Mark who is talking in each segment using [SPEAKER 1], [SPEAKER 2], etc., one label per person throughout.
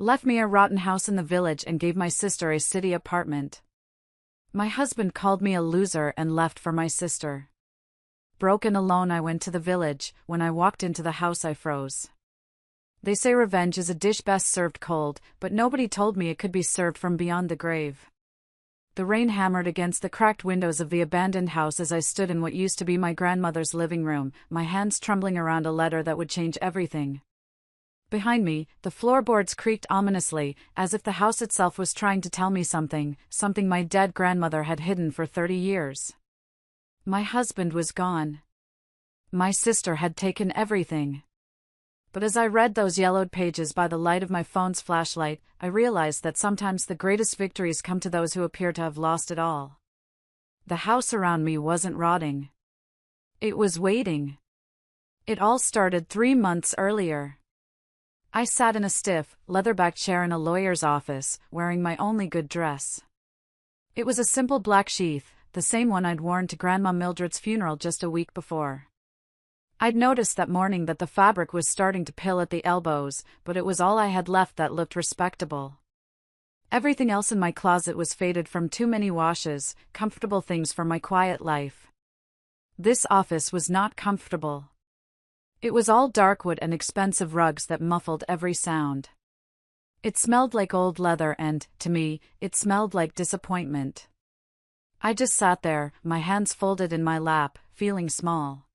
[SPEAKER 1] Left me a rotten house in the village and gave my sister a city apartment. My husband called me a loser and left for my sister. Broken alone, I went to the village. When I walked into the house, I froze. They say revenge is a dish best served cold, but nobody told me it could be served from beyond the grave. The rain hammered against the cracked windows of the abandoned house as I stood in what used to be my grandmother's living room, my hands trembling around a letter that would change everything. Behind me, the floorboards creaked ominously, as if the house itself was trying to tell me something my dead grandmother had hidden for 30 years. My husband was gone. My sister had taken everything. But as I read those yellowed pages by the light of my phone's flashlight, I realized that sometimes the greatest victories come to those who appear to have lost it all. The house around me wasn't rotting. It was waiting. It all started 3 months earlier. I sat in a stiff, leather-backed chair in a lawyer's office, wearing my only good dress. It was a simple black sheath, the same one I'd worn to Grandma Mildred's funeral just a week before. I'd noticed that morning that the fabric was starting to pill at the elbows, but it was all I had left that looked respectable. Everything else in my closet was faded from too many washes, comfortable things for my quiet life. This office was not comfortable. It was all dark wood and expensive rugs that muffled every sound. It smelled like old leather and, to me, it smelled like disappointment. I just sat there, my hands folded in my lap, feeling small.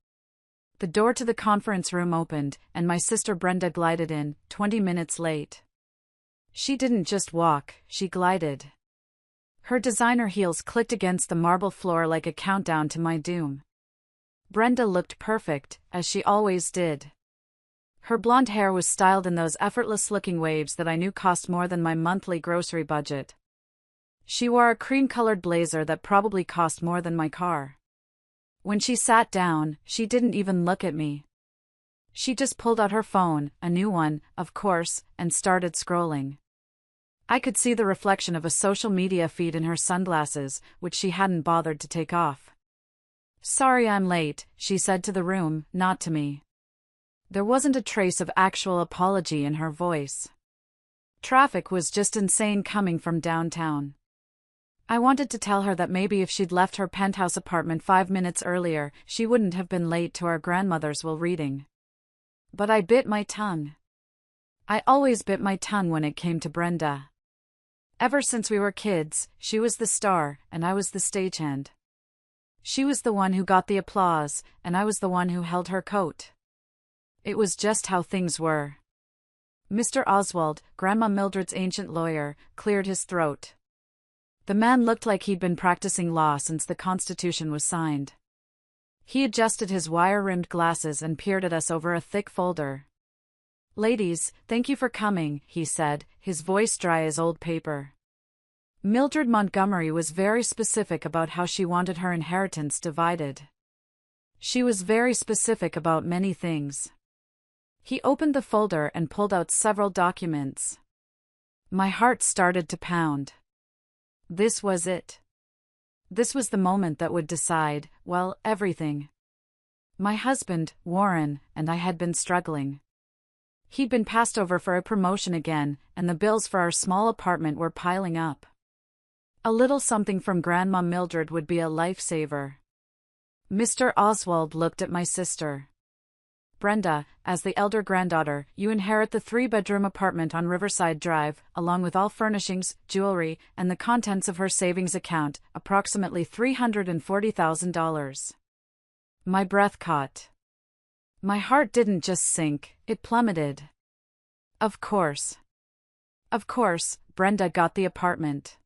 [SPEAKER 1] The door to the conference room opened, and my sister Brenda glided in, 20 minutes late. She didn't just walk, she glided. Her designer heels clicked against the marble floor like a countdown to my doom. Brenda looked perfect, as she always did. Her blonde hair was styled in those effortless-looking waves that I knew cost more than my monthly grocery budget. She wore a cream-colored blazer that probably cost more than my car. When she sat down, she didn't even look at me. She just pulled out her phone, a new one, of course, and started scrolling. I could see the reflection of a social media feed in her sunglasses, which she hadn't bothered to take off. "Sorry I'm late," she said to the room, not to me. There wasn't a trace of actual apology in her voice. Traffic was just insane coming from downtown. I wanted to tell her that maybe if she'd left her penthouse apartment 5 minutes earlier, she wouldn't have been late to our grandmother's will reading. But I bit my tongue. I always bit my tongue when it came to Brenda. Ever since we were kids, she was the star, and I was the stagehand. She was the one who got the applause, and I was the one who held her coat. It was just how things were. Mr. Oswald, Grandma Mildred's ancient lawyer, cleared his throat. The man looked like he'd been practicing law since the Constitution was signed. He adjusted his wire-rimmed glasses and peered at us over a thick folder. "Ladies, thank you for coming," he said, his voice dry as old paper. Mildred Montgomery was very specific about how she wanted her inheritance divided. She was very specific about many things. He opened the folder and pulled out several documents. My heart started to pound. This was it. This was the moment that would decide, well, everything. My husband, Warren, and I had been struggling. He'd been passed over for a promotion again, and the bills for our small apartment were piling up. A little something from Grandma Mildred would be a lifesaver. Mr. Oswald looked at my sister. "Brenda, as the elder granddaughter, you inherit the 3-bedroom apartment on Riverside Drive, along with all furnishings, jewelry, and the contents of her savings account, approximately $340,000. My breath caught. My heart didn't just sink, it plummeted. Of course. Of course, Brenda got the apartment.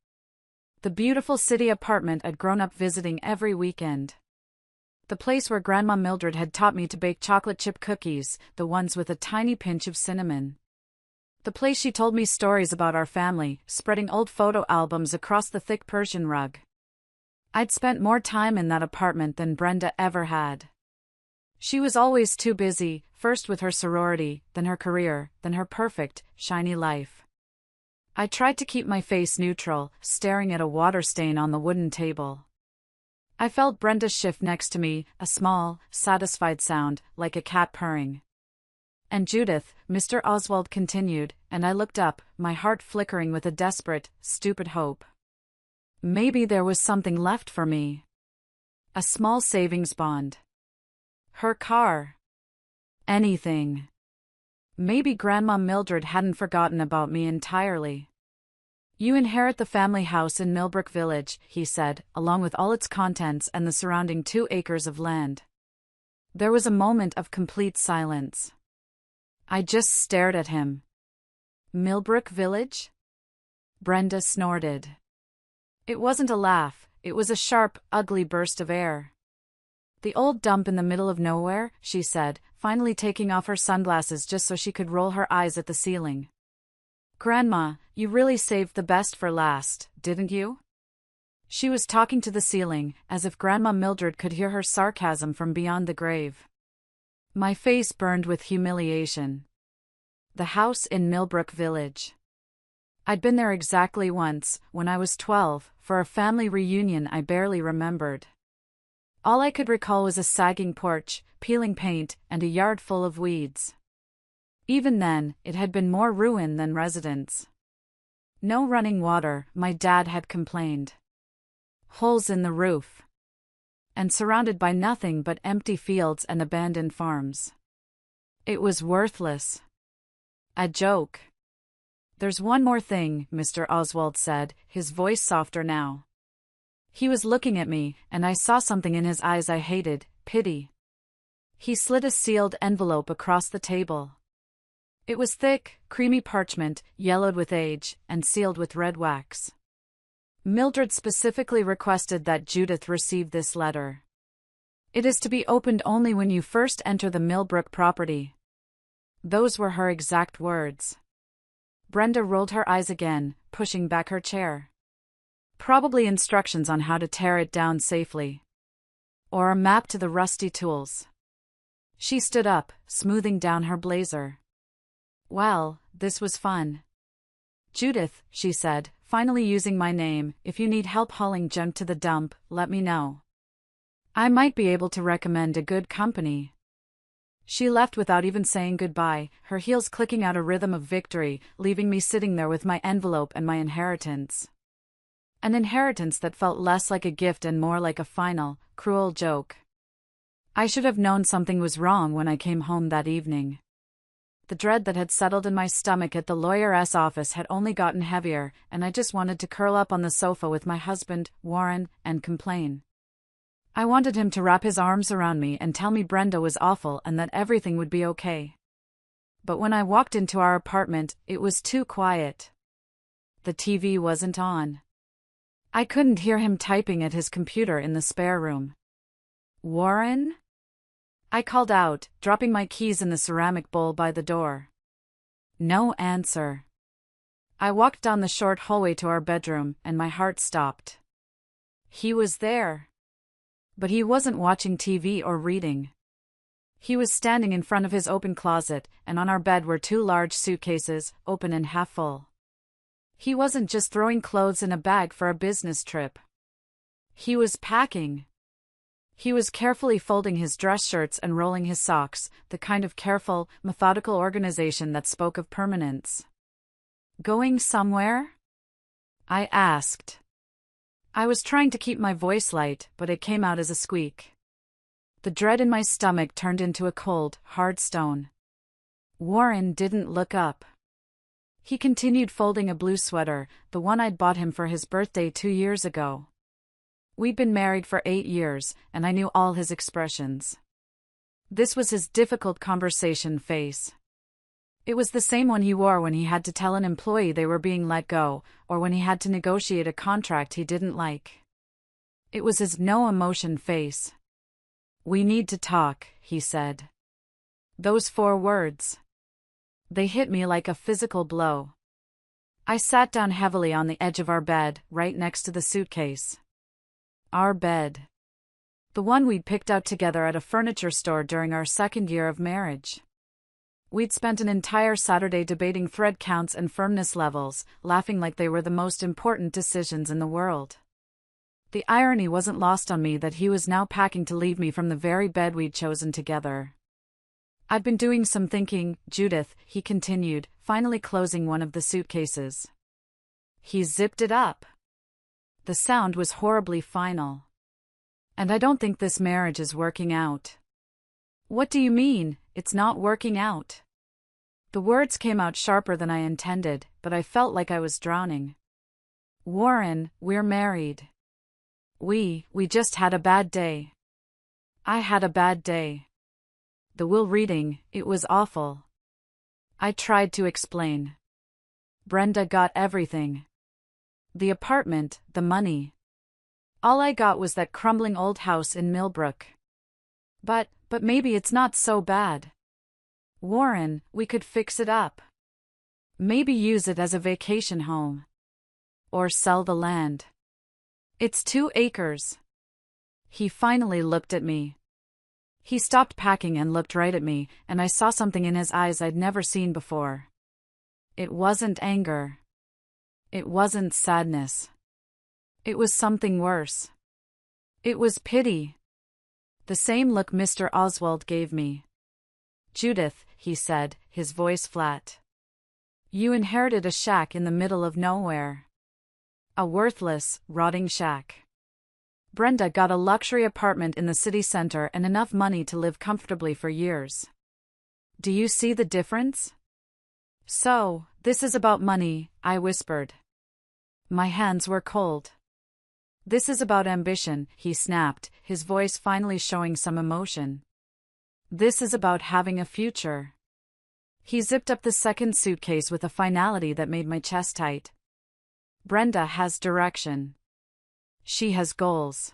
[SPEAKER 1] The beautiful city apartment I'd grown up visiting every weekend. The place where Grandma Mildred had taught me to bake chocolate chip cookies, the ones with a tiny pinch of cinnamon. The place she told me stories about our family, spreading old photo albums across the thick Persian rug. I'd spent more time in that apartment than Brenda ever had. She was always too busy, first with her sorority, then her career, then her perfect, shiny life. I tried to keep my face neutral, staring at a water stain on the wooden table. I felt Brenda shift next to me, a small, satisfied sound, like a cat purring. "And Judith," Mr. Oswald continued, and I looked up, my heart flickering with a desperate, stupid hope. Maybe there was something left for me. A small savings bond. Her car. Anything. Maybe Grandma Mildred hadn't forgotten about me entirely. You inherit the family house in Millbrook Village, he said, along with all its contents and the surrounding 2 acres of land. There was a moment of complete silence. I just stared at him. Millbrook Village? Brenda snorted. It wasn't a laugh, it was a sharp, ugly burst of air. The old dump in the middle of nowhere, she said, finally taking off her sunglasses just so she could roll her eyes at the ceiling. Grandma, you really saved the best for last, didn't you? She was talking to the ceiling, as if Grandma Mildred could hear her sarcasm from beyond the grave. My face burned with humiliation. The house in Millbrook Village. I'd been there exactly once, when I was 12, for a family reunion I barely remembered. All I could recall was a sagging porch, peeling paint, and a yard full of weeds. Even then, it had been more ruin than residence. No running water, my dad had complained. Holes in the roof. And surrounded by nothing but empty fields and abandoned farms. It was worthless. A joke. There's one more thing, Mr. Oswald said, his voice softer now. He was looking at me, and I saw something in his eyes I hated, pity. He slid a sealed envelope across the table. It was thick, creamy parchment, yellowed with age, and sealed with red wax. Mildred specifically requested that Judith receive this letter. It is to be opened only when you first enter the Millbrook property. Those were her exact words. Brenda rolled her eyes again, pushing back her chair. Probably instructions on how to tear it down safely. Or a map to the rusty tools. She stood up, smoothing down her blazer. Well, this was fun. Judith, she said, finally using my name, if you need help hauling junk to the dump, let me know. I might be able to recommend a good company. She left without even saying goodbye, her heels clicking out a rhythm of victory, leaving me sitting there with my envelope and my inheritance. An inheritance that felt less like a gift and more like a final, cruel joke. I should have known something was wrong when I came home that evening. The dread that had settled in my stomach at the lawyer's office had only gotten heavier, and I just wanted to curl up on the sofa with my husband, Warren, and complain. I wanted him to wrap his arms around me and tell me Brenda was awful and that everything would be okay. But when I walked into our apartment, it was too quiet. The TV wasn't on. I couldn't hear him typing at his computer in the spare room. Warren? I called out, dropping my keys in the ceramic bowl by the door. No answer. I walked down the short hallway to our bedroom, and my heart stopped. He was there. But he wasn't watching TV or reading. He was standing in front of his open closet, and on our bed were 2 large suitcases, open and half full. He wasn't just throwing clothes in a bag for a business trip. He was packing. He was carefully folding his dress shirts and rolling his socks, the kind of careful, methodical organization that spoke of permanence. Going somewhere? I asked. I was trying to keep my voice light, but it came out as a squeak. The dread in my stomach turned into a cold, hard stone. Warren didn't look up. He continued folding a blue sweater, the one I'd bought him for his birthday 2 years ago. We'd been married for 8 years, and I knew all his expressions. This was his difficult conversation face. It was the same one he wore when he had to tell an employee they were being let go, or when he had to negotiate a contract he didn't like. It was his no-emotion face. We need to talk, he said. Those 4 words. They hit me like a physical blow. I sat down heavily on the edge of our bed, right next to the suitcase. Our bed. The one we'd picked out together at a furniture store during our 2nd year of marriage. We'd spent an entire Saturday debating thread counts and firmness levels, laughing like they were the most important decisions in the world. The irony wasn't lost on me that he was now packing to leave me from the very bed we'd chosen together. I've been doing some thinking, Judith, he continued, finally closing one of the suitcases. He zipped it up. The sound was horribly final. And I don't think this marriage is working out. What do you mean, it's not working out? The words came out sharper than I intended, but I felt like I was drowning. Warren, we're married. We just had a bad day. I had a bad day. The will reading, it was awful. I tried to explain. Brenda got everything. The apartment, the money. All I got was that crumbling old house in Millbrook. But maybe it's not so bad. Warren, we could fix it up. Maybe use it as a vacation home. Or sell the land. It's 2 acres. He finally looked at me. He stopped packing and looked right at me, and I saw something in his eyes I'd never seen before. It wasn't anger. It wasn't sadness. It was something worse. It was pity. The same look Mr. Oswald gave me. Judith, he said, his voice flat. You inherited a shack in the middle of nowhere. A worthless, rotting shack. Brenda got a luxury apartment in the city center and enough money to live comfortably for years. Do you see the difference? So, this is about money, I whispered. My hands were cold. This is about ambition, he snapped, his voice finally showing some emotion. This is about having a future. He zipped up the second suitcase with a finality that made my chest tight. Brenda has direction. She has goals.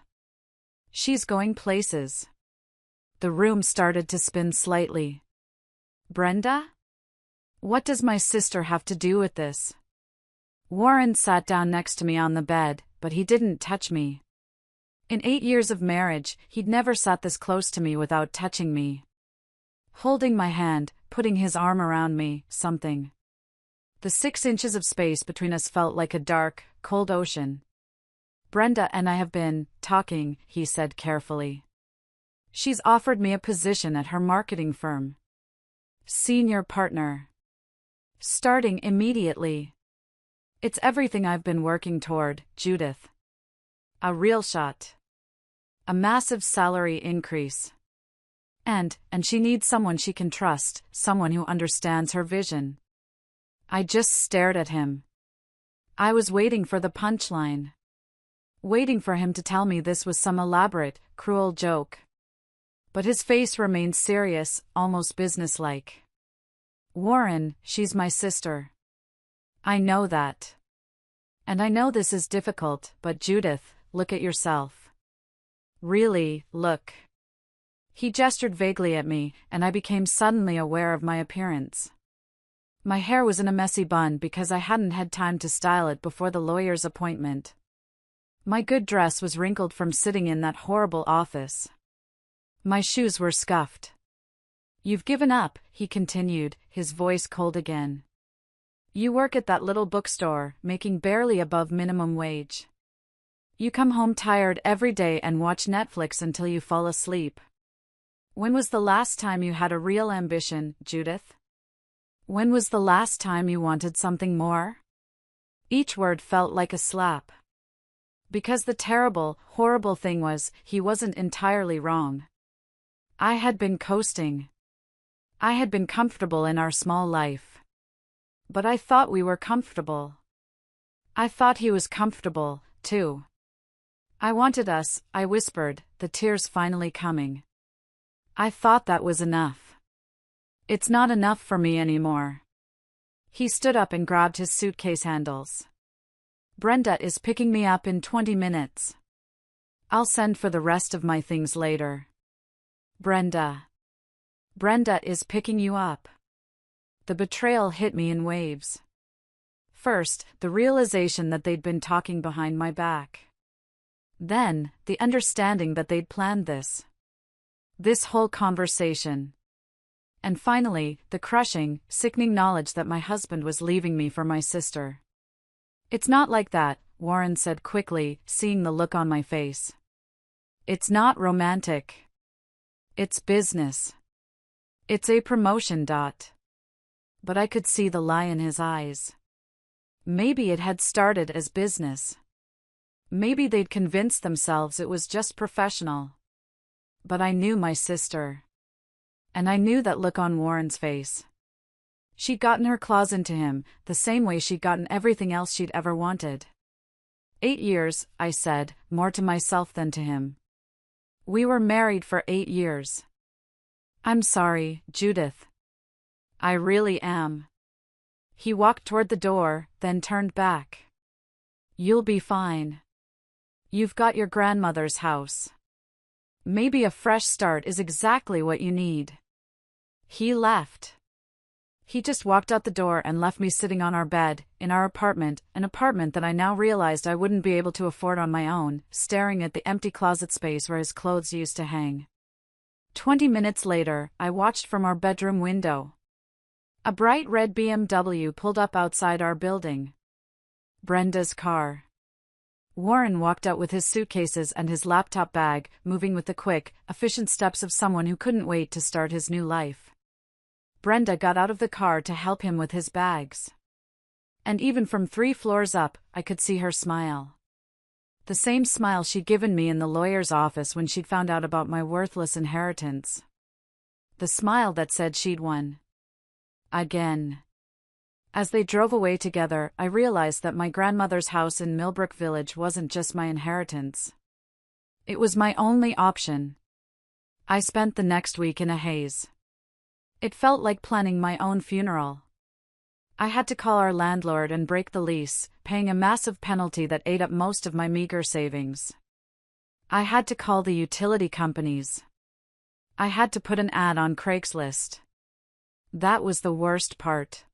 [SPEAKER 1] She's going places. The room started to spin slightly. Brenda? What does my sister have to do with this? Warren sat down next to me on the bed, but he didn't touch me. In 8 years of marriage, he'd never sat this close to me without touching me. Holding my hand, putting his arm around me, something. The 6 inches of space between us felt like a dark, cold ocean. Brenda and I have been talking, he said carefully. She's offered me a position at her marketing firm. Senior partner. Starting immediately. It's everything I've been working toward, Judith. A real shot. A massive salary increase. And she needs someone she can trust, someone who understands her vision. I just stared at him. I was waiting for the punchline. Waiting for him to tell me this was some elaborate, cruel joke. But his face remained serious, almost businesslike. Warren, she's my sister. I know that. And I know this is difficult, but Judith, look at yourself. Really, look. He gestured vaguely at me, and I became suddenly aware of my appearance. My hair was in a messy bun because I hadn't had time to style it before the lawyer's appointment. My good dress was wrinkled from sitting in that horrible office. My shoes were scuffed. You've given up, he continued, his voice cold again. You work at that little bookstore, making barely above minimum wage. You come home tired every day and watch Netflix until you fall asleep. When was the last time you had a real ambition, Judith? When was the last time you wanted something more? Each word felt like a slap. Because the terrible, horrible thing was, he wasn't entirely wrong. I had been coasting. I had been comfortable in our small life. But I thought we were comfortable. I thought he was comfortable, too. I wanted us, I whispered, the tears finally coming. I thought that was enough. It's not enough for me anymore. He stood up and grabbed his suitcase handles. Brenda is picking me up in 20 minutes. I'll send for the rest of my things later. Brenda is picking you up. The betrayal hit me in waves. First, the realization that they'd been talking behind my back. Then, the understanding that they'd planned this. This whole conversation. And finally, the crushing, sickening knowledge that my husband was leaving me for my sister. It's not like that, Warren said quickly, seeing the look on my face. It's not romantic. It's business. It's a promotion. But I could see the lie in his eyes. Maybe it had started as business. Maybe they'd convinced themselves it was just professional. But I knew my sister. And I knew that look on Warren's face. She'd gotten her claws into him, the same way she'd gotten everything else she'd ever wanted. 8 years, I said, more to myself than to him. We were married for 8 years. I'm sorry, Judith. I really am. He walked toward the door, then turned back. You'll be fine. You've got your grandmother's house. Maybe a fresh start is exactly what you need. He left. He just walked out the door and left me sitting on our bed, in our apartment, an apartment that I now realized I wouldn't be able to afford on my own, staring at the empty closet space where his clothes used to hang. 20 minutes later, I watched from our bedroom window. A bright red BMW pulled up outside our building. Brenda's car. Warren walked out with his suitcases and his laptop bag, moving with the quick, efficient steps of someone who couldn't wait to start his new life. Brenda got out of the car to help him with his bags. And even from 3 floors up, I could see her smile. The same smile she'd given me in the lawyer's office when she'd found out about my worthless inheritance. The smile that said she'd won. Again. As they drove away together, I realized that my grandmother's house in Millbrook Village wasn't just my inheritance. It was my only option. I spent the next week in a haze. It felt like planning my own funeral. I had to call our landlord and break the lease, paying a massive penalty that ate up most of my meager savings. I had to call the utility companies. I had to put an ad on Craigslist. That was the worst part.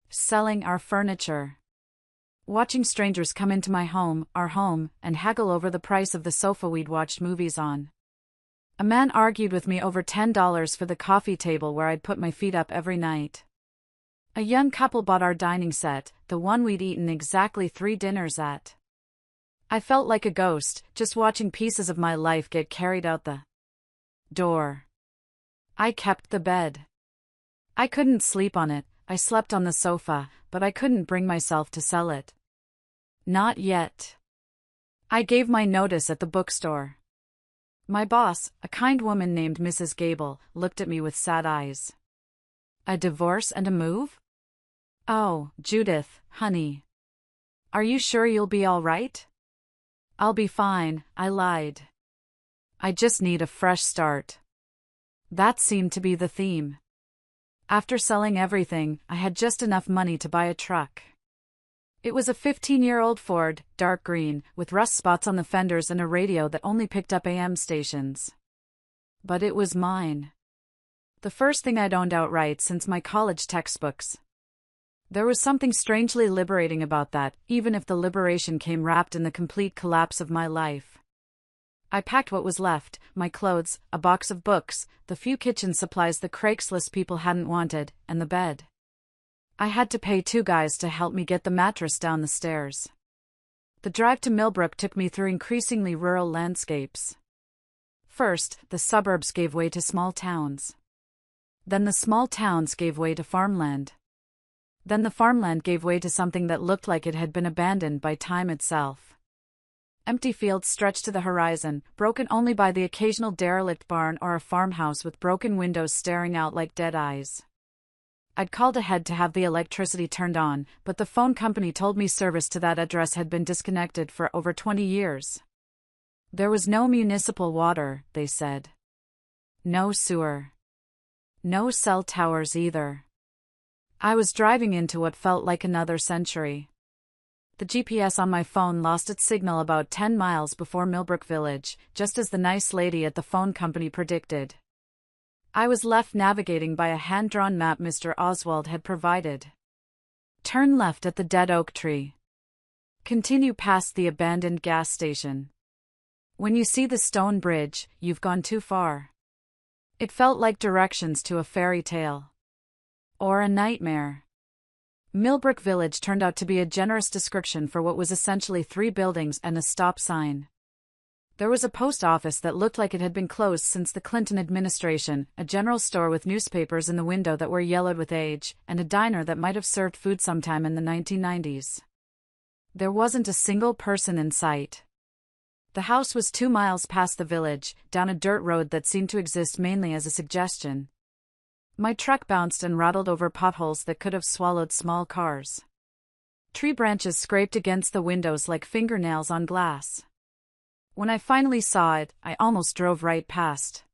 [SPEAKER 1] Selling our furniture. Watching strangers come into our home, and haggle over the price of the sofa we'd watched movies on. A man argued with me over $10 for the coffee table where I'd put my feet up every night. A young couple bought our dining set, the one we'd eaten exactly 3 dinners at. I felt like a ghost, just watching pieces of my life get carried out the door. I kept the bed. I couldn't sleep on it, I slept on the sofa, but I couldn't bring myself to sell it. Not yet. I gave my notice at the bookstore. My boss, a kind woman named Mrs. Gable, looked at me with sad eyes. A divorce and a move? Oh, Judith, honey. Are you sure you'll be all right? I'll be fine, I lied. I just need a fresh start. That seemed to be the theme. After selling everything, I had just enough money to buy a truck. It was a 15-year-old Ford, dark green, with rust spots on the fenders and a radio that only picked up AM stations. But it was mine. The first thing I'd owned outright since my college textbooks. There was something strangely liberating about that, even if the liberation came wrapped in the complete collapse of my life. I packed what was left, my clothes, a box of books, the few kitchen supplies the Craigslist people hadn't wanted, and the bed. I had to pay 2 guys to help me get the mattress down the stairs. The drive to Millbrook took me through increasingly rural landscapes. First, the suburbs gave way to small towns. Then the small towns gave way to farmland. Then the farmland gave way to something that looked like it had been abandoned by time itself. Empty fields stretched to the horizon, broken only by the occasional derelict barn or a farmhouse with broken windows staring out like dead eyes. I'd called ahead to have the electricity turned on, but the phone company told me service to that address had been disconnected for over 20 years. There was no municipal water, they said. No sewer. No cell towers either. I was driving into what felt like another century. The GPS on my phone lost its signal about 10 miles before Millbrook Village, just as the nice lady at the phone company predicted. I was left navigating by a hand-drawn map Mr. Oswald had provided. Turn left at the dead oak tree. Continue past the abandoned gas station. When you see the stone bridge, you've gone too far. It felt like directions to a fairy tale. Or a nightmare. Millbrook Village turned out to be a generous description for what was essentially 3 buildings and a stop sign. There was a post office that looked like it had been closed since the Clinton administration, a general store with newspapers in the window that were yellowed with age, and a diner that might have served food sometime in the 1990s. There wasn't a single person in sight. The house was 2 miles past the village, down a dirt road that seemed to exist mainly as a suggestion. My truck bounced and rattled over potholes that could have swallowed small cars. Tree branches scraped against the windows like fingernails on glass. When I finally saw it, I almost drove right past.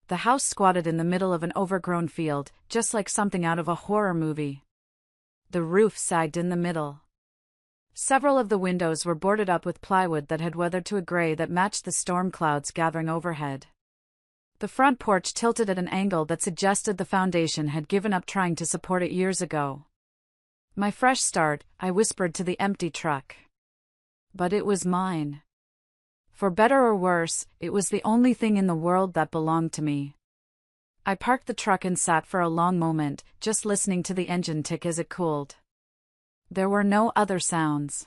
[SPEAKER 1] The house squatted in the middle of an overgrown field, just like something out of a horror movie. The roof sagged in the middle. Several of the windows were boarded up with plywood that had weathered to a gray that matched the storm clouds gathering overhead. The front porch tilted at an angle that suggested the foundation had given up trying to support it years ago. My fresh start, I whispered to the empty truck. But it was mine. For better or worse, it was the only thing in the world that belonged to me. I parked the truck and sat for a long moment, just listening to the engine tick as it cooled. There were no other sounds.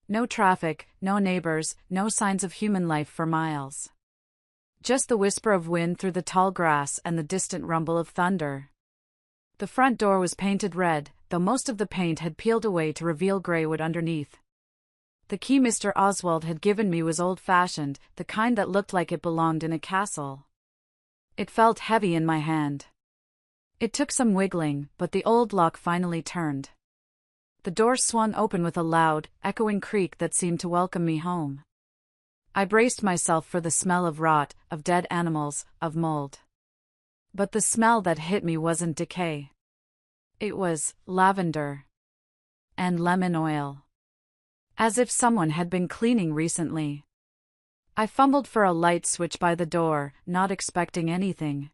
[SPEAKER 1] No traffic, no neighbors, no signs of human life for miles. Just the whisper of wind through the tall grass and the distant rumble of thunder. The front door was painted red, though most of the paint had peeled away to reveal gray wood underneath. The key Mr. Oswald had given me was old-fashioned, the kind that looked like it belonged in a castle. It felt heavy in my hand. It took some wiggling, but the old lock finally turned. The door swung open with a loud, echoing creak that seemed to welcome me home. I braced myself for the smell of rot, of dead animals, of mold. But the smell that hit me wasn't decay. It was lavender and lemon oil. As if someone had been cleaning recently. I fumbled for a light switch by the door, not expecting anything.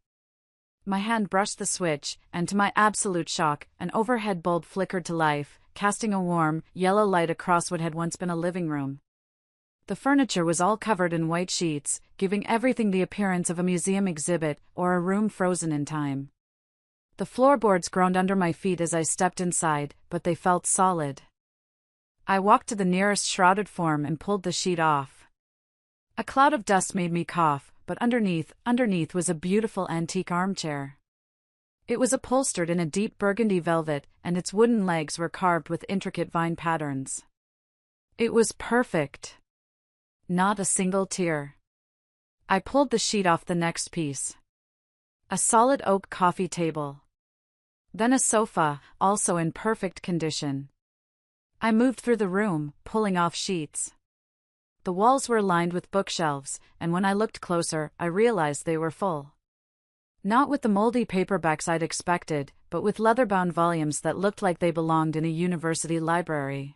[SPEAKER 1] My hand brushed the switch, and to my absolute shock, an overhead bulb flickered to life, casting a warm, yellow light across what had once been a living room. The furniture was all covered in white sheets, giving everything the appearance of a museum exhibit or a room frozen in time. The floorboards groaned under my feet as I stepped inside, but they felt solid. I walked to the nearest shrouded form and pulled the sheet off. A cloud of dust made me cough, but underneath was a beautiful antique armchair. It was upholstered in a deep burgundy velvet, and its wooden legs were carved with intricate vine patterns. It was perfect. Not a single tear. I pulled the sheet off the next piece. A solid oak coffee table. Then a sofa, also in perfect condition. I moved through the room, pulling off sheets. The walls were lined with bookshelves, and when I looked closer, I realized they were full. Not with the moldy paperbacks I'd expected, but with leather-bound volumes that looked like they belonged in a university library.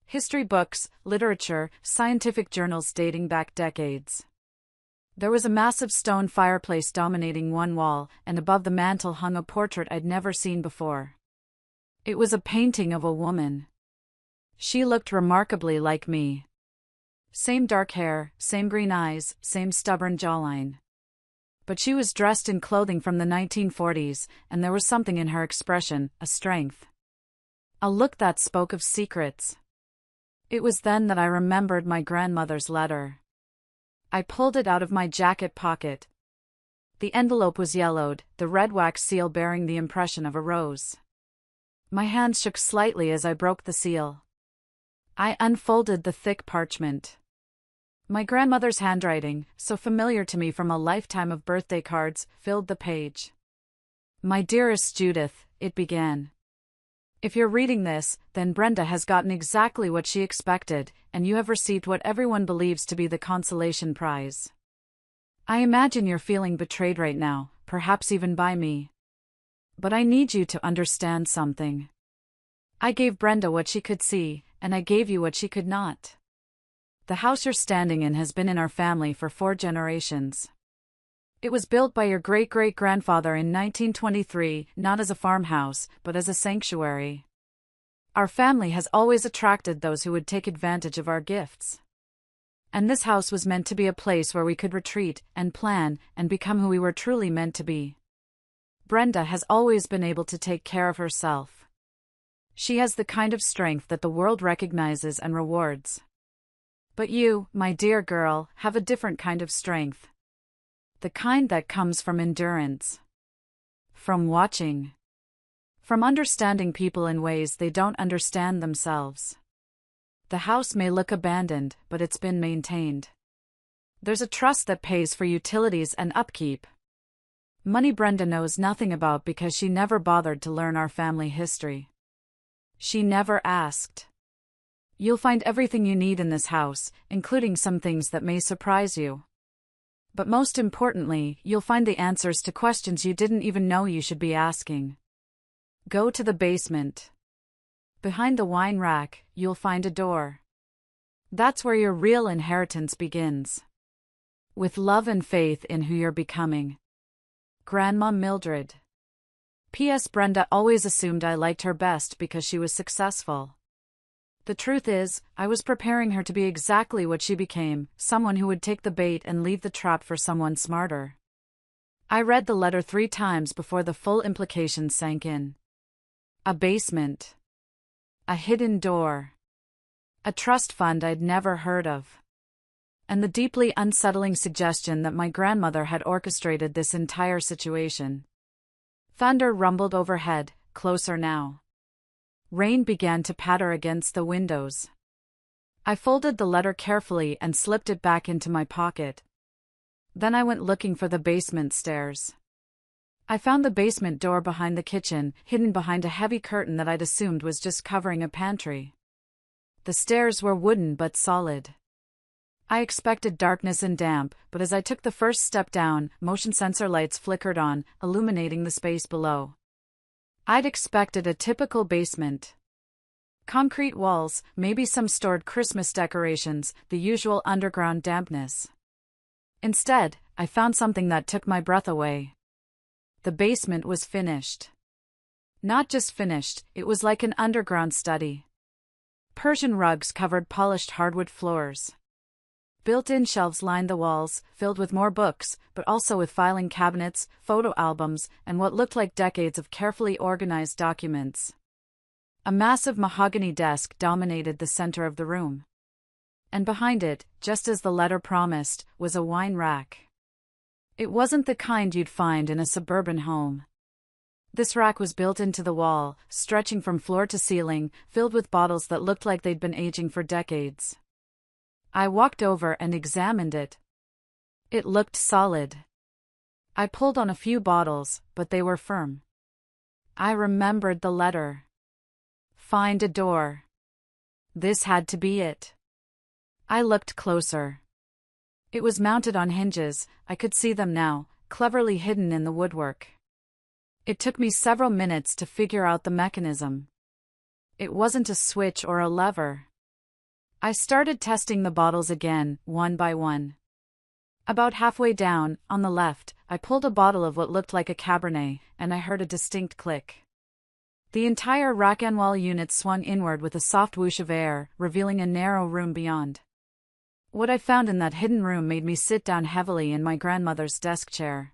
[SPEAKER 1] History books, literature, scientific journals dating back decades. There was a massive stone fireplace dominating one wall, and above the mantel hung a portrait I'd never seen before. It was a painting of a woman. She looked remarkably like me. Same dark hair, same green eyes, same stubborn jawline. But she was dressed in clothing from the 1940s, and there was something in her expression, a strength. A look that spoke of secrets. It was then that I remembered my grandmother's letter. I pulled it out of my jacket pocket. The envelope was yellowed, the red wax seal bearing the impression of a rose. My hand shook slightly as I broke the seal. I unfolded the thick parchment. My grandmother's handwriting, so familiar to me from a lifetime of birthday cards, filled the page. "My dearest Judith," it began. "If you're reading this, then Brenda has gotten exactly what she expected, and you have received what everyone believes to be the consolation prize. I imagine you're feeling betrayed right now, perhaps even by me. But I need you to understand something. I gave Brenda what she could see, and I gave you what she could not. The house you're standing in has been in our family for 4 generations. It was built by your great-great-grandfather in 1923, not as a farmhouse, but as a sanctuary. Our family has always attracted those who would take advantage of our gifts. And this house was meant to be a place where we could retreat, and plan, and become who we were truly meant to be. Brenda has always been able to take care of herself. She has the kind of strength that the world recognizes and rewards. But you, my dear girl, have a different kind of strength. The kind that comes from endurance. From watching. From understanding people in ways they don't understand themselves. The house may look abandoned, but it's been maintained. There's a trust that pays for utilities and upkeep. Money Brenda knows nothing about because she never bothered to learn our family history. She never asked. You'll find everything you need in this house, including some things that may surprise you. But most importantly, you'll find the answers to questions you didn't even know you should be asking. Go to the basement. Behind the wine rack, you'll find a door. That's where your real inheritance begins. With love and faith in who you're becoming. Grandma Mildred. P.S. Brenda always assumed I liked her best because she was successful. The truth is, I was preparing her to be exactly what she became, someone who would take the bait and leave the trap for someone smarter. I read the letter 3 times before the full implications sank in. A basement. A hidden door. A trust fund I'd never heard of. And the deeply unsettling suggestion that my grandmother had orchestrated this entire situation. Thunder rumbled overhead, closer now. Rain began to patter against the windows. I folded the letter carefully and slipped it back into my pocket. Then I went looking for the basement stairs. I found the basement door behind the kitchen, hidden behind a heavy curtain that I'd assumed was just covering a pantry. The stairs were wooden but solid. I expected darkness and damp, but as I took the first step down, motion sensor lights flickered on, illuminating the space below. I'd expected a typical basement. Concrete walls, maybe some stored Christmas decorations, the usual underground dampness. Instead, I found something that took my breath away. The basement was finished. Not just finished, it was like an underground study. Persian rugs covered polished hardwood floors. Built-in shelves lined the walls, filled with more books, but also with filing cabinets, photo albums, and what looked like decades of carefully organized documents. A massive mahogany desk dominated the center of the room. And behind it, just as the letter promised, was a wine rack. It wasn't the kind you'd find in a suburban home. This rack was built into the wall, stretching from floor to ceiling, filled with bottles that looked like they'd been aging for decades. I walked over and examined it. It looked solid. I pulled on a few bottles, but they were firm. I remembered the letter. Find a door. This had to be it. I looked closer. It was mounted on hinges, I could see them now, cleverly hidden in the woodwork. It took me several minutes to figure out the mechanism. It wasn't a switch or a lever. I started testing the bottles again, one by one. About halfway down, on the left, I pulled a bottle of what looked like a Cabernet, and I heard a distinct click. The entire rack and wall unit swung inward with a soft whoosh of air, revealing a narrow room beyond. What I found in that hidden room made me sit down heavily in my grandmother's desk chair.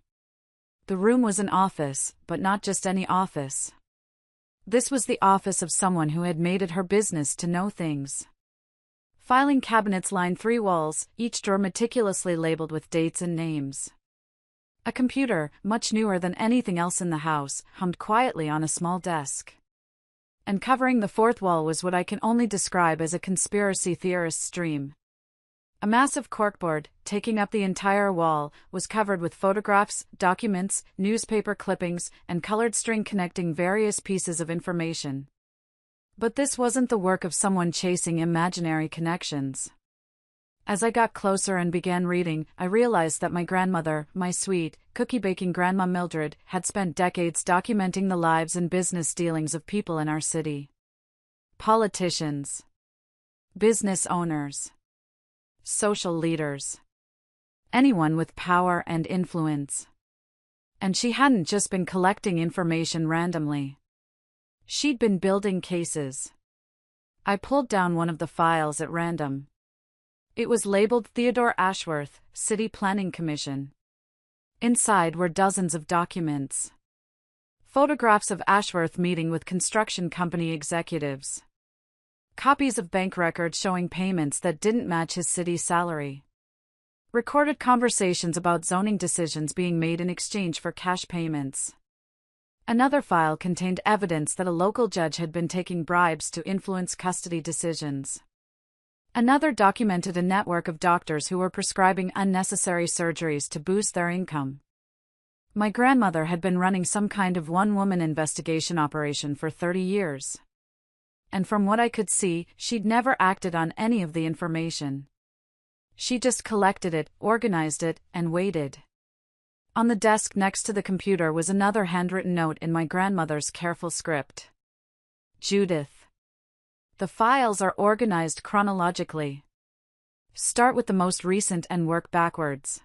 [SPEAKER 1] The room was an office, but not just any office. This was the office of someone who had made it her business to know things. Filing cabinets lined 3 walls, each drawer meticulously labeled with dates and names. A computer, much newer than anything else in the house, hummed quietly on a small desk. And covering the 4th wall was what I can only describe as a conspiracy theorist's dream. A massive corkboard, taking up the entire wall, was covered with photographs, documents, newspaper clippings, and colored string connecting various pieces of information. But this wasn't the work of someone chasing imaginary connections. As I got closer and began reading, I realized that my grandmother, my sweet, cookie-baking Grandma Mildred, had spent decades documenting the lives and business dealings of people in our city. Politicians. Business owners. Social leaders. Anyone with power and influence. And she hadn't just been collecting information randomly. She'd been building cases. I pulled down one of the files at random. It was labeled Theodore Ashworth, City Planning Commission. Inside were dozens of documents. Photographs of Ashworth meeting with construction company executives. Copies of bank records showing payments that didn't match his city salary. Recorded conversations about zoning decisions being made in exchange for cash payments. Another file contained evidence that a local judge had been taking bribes to influence custody decisions. Another documented a network of doctors who were prescribing unnecessary surgeries to boost their income. My grandmother had been running some kind of one-woman investigation operation for 30 years. And from what I could see, she'd never acted on any of the information. She just collected it, organized it, and waited. On the desk next to the computer was another handwritten note in my grandmother's careful script. Judith. The files are organized chronologically. Start with the most recent and work backwards.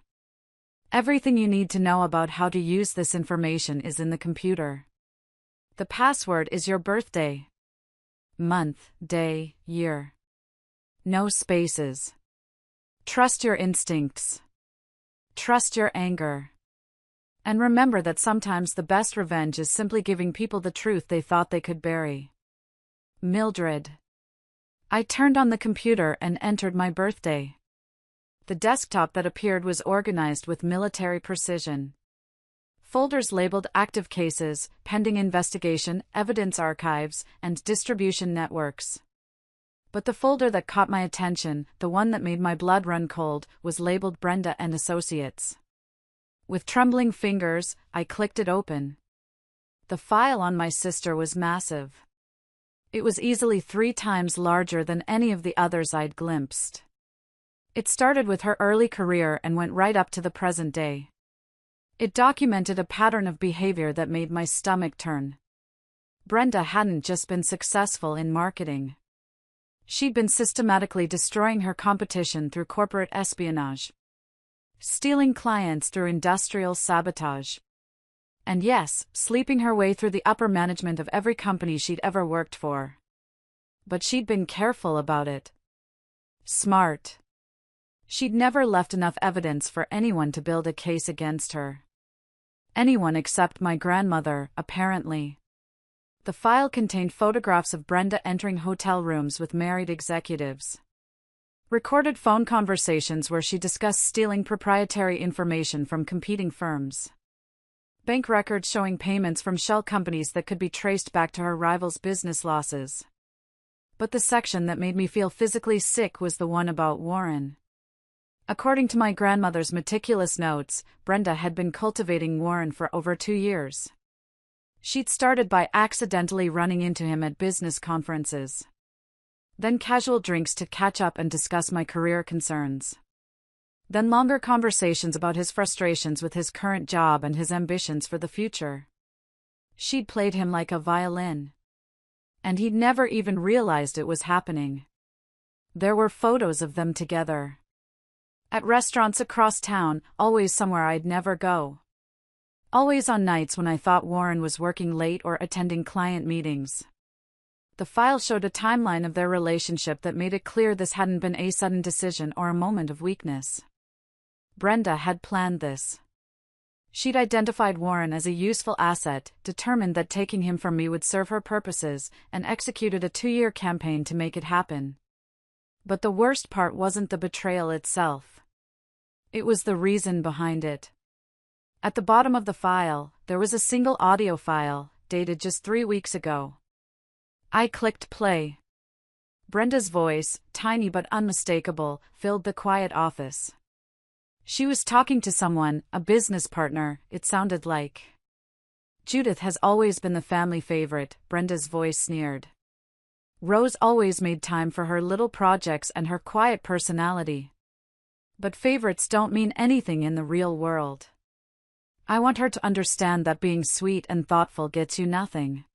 [SPEAKER 1] Everything you need to know about how to use this information is in the computer. The password is your birthday. Month, day, year. No spaces. Trust your instincts. Trust your anger. And remember that sometimes the best revenge is simply giving people the truth they thought they could bury. Mildred. I turned on the computer and entered my birthday. The desktop that appeared was organized with military precision. Folders labeled active cases, pending investigation, evidence archives, and distribution networks. But the folder that caught my attention, the one that made my blood run cold, was labeled Brenda and Associates. With trembling fingers, I clicked it open. The file on my sister was massive. It was easily 3 times larger than any of the others I'd glimpsed. It started with her early career and went right up to the present day. It documented a pattern of behavior that made my stomach turn. Brenda hadn't just been successful in marketing. She'd been systematically destroying her competition through corporate espionage, stealing clients through industrial sabotage, and yes, sleeping her way through the upper management of every company she'd ever worked for. But she'd been careful about it. Smart. She'd never left enough evidence for anyone to build a case against her. Anyone except my grandmother, apparently. The file contained photographs of Brenda entering hotel rooms with married executives. Recorded phone conversations where she discussed stealing proprietary information from competing firms. Bank records showing payments from shell companies that could be traced back to her rivals' business losses. But the section that made me feel physically sick was the one about Warren. According to my grandmother's meticulous notes, Brenda had been cultivating Warren for over 2 years. She'd started by accidentally running into him at business conferences. Then casual drinks to catch up and discuss my career concerns. Then longer conversations about his frustrations with his current job and his ambitions for the future. She'd played him like a violin. And he'd never even realized it was happening. There were photos of them together. At restaurants across town, always somewhere I'd never go. Always on nights when I thought Warren was working late or attending client meetings. The file showed a timeline of their relationship that made it clear this hadn't been a sudden decision or a moment of weakness. Brenda had planned this. She'd identified Warren as a useful asset, determined that taking him from me would serve her purposes, and executed a 2-year campaign to make it happen. But the worst part wasn't the betrayal itself. It was the reason behind it. At the bottom of the file, there was a single audio file, dated just 3 weeks ago. I clicked play. Brenda's voice, tiny but unmistakable, filled the quiet office. She was talking to someone, a business partner, it sounded like. Judith has always been the family favorite, Brenda's voice sneered. Rose always made time for her little projects and her quiet personality. But favorites don't mean anything in the real world. I want her to understand that being sweet and thoughtful gets you nothing.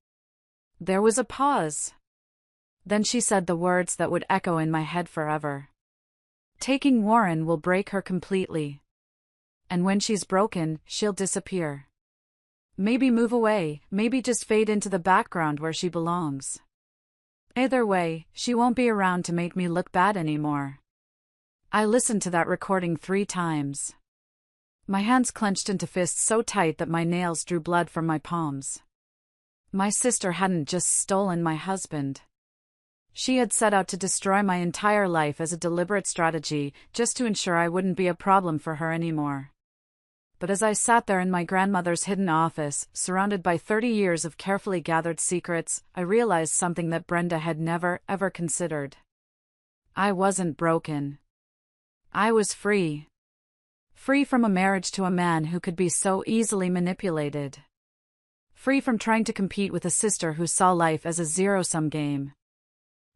[SPEAKER 1] There was a pause. Then she said the words that would echo in my head forever. Taking Warren will break her completely. And when she's broken, she'll disappear. Maybe move away, maybe just fade into the background where she belongs. Either way, she won't be around to make me look bad anymore. I listened to that recording 3 times. My hands clenched into fists so tight that my nails drew blood from my palms. My sister hadn't just stolen my husband. She had set out to destroy my entire life as a deliberate strategy, just to ensure I wouldn't be a problem for her anymore. But as I sat there in my grandmother's hidden office, surrounded by 30 years of carefully gathered secrets, I realized something that Brenda had never, ever considered. I wasn't broken. I was free. Free from a marriage to a man who could be so easily manipulated. Free from trying to compete with a sister who saw life as a zero-sum game.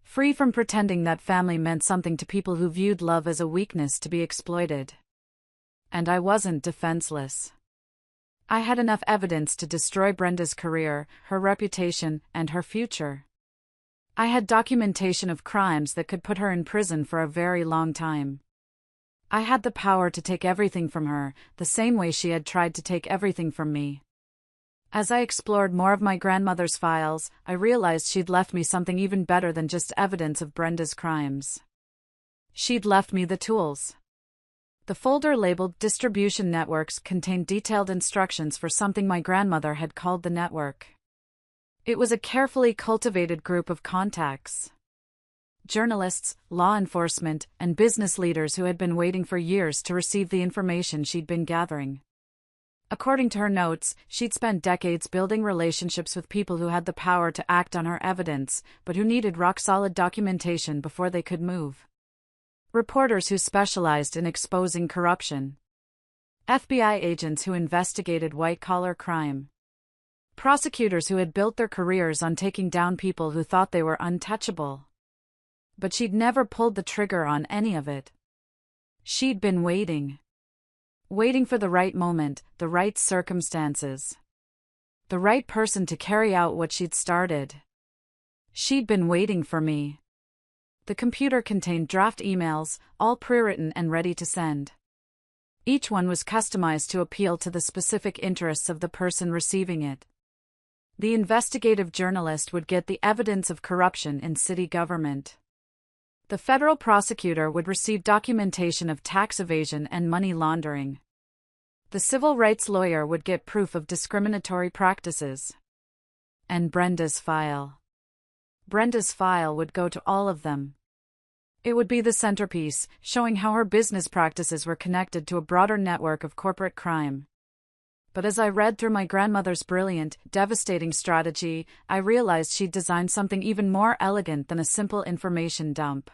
[SPEAKER 1] Free from pretending that family meant something to people who viewed love as a weakness to be exploited. And I wasn't defenseless. I had enough evidence to destroy Brenda's career, her reputation, and her future. I had documentation of crimes that could put her in prison for a very long time. I had the power to take everything from her, the same way she had tried to take everything from me. As I explored more of my grandmother's files, I realized she'd left me something even better than just evidence of Brenda's crimes. She'd left me the tools. The folder labeled Distribution Networks contained detailed instructions for something my grandmother had called the network. It was a carefully cultivated group of contacts. Journalists, law enforcement, and business leaders who had been waiting for years to receive the information she'd been gathering. According to her notes, she'd spent decades building relationships with people who had the power to act on her evidence, but who needed rock-solid documentation before they could move. Reporters who specialized in exposing corruption. FBI agents who investigated white-collar crime. Prosecutors who had built their careers on taking down people who thought they were untouchable. But she'd never pulled the trigger on any of it. She'd been waiting. Waiting for the right moment, the right circumstances. The right person to carry out what she'd started. She'd been waiting for me. The computer contained draft emails, all pre-written and ready to send. Each one was customized to appeal to the specific interests of the person receiving it. The investigative journalist would get the evidence of corruption in city government. The federal prosecutor would receive documentation of tax evasion and money laundering. The civil rights lawyer would get proof of discriminatory practices. And Brenda's file. Brenda's file would go to all of them. It would be the centerpiece, showing how her business practices were connected to a broader network of corporate crime. But as I read through my grandmother's brilliant, devastating strategy, I realized she'd designed something even more elegant than a simple information dump.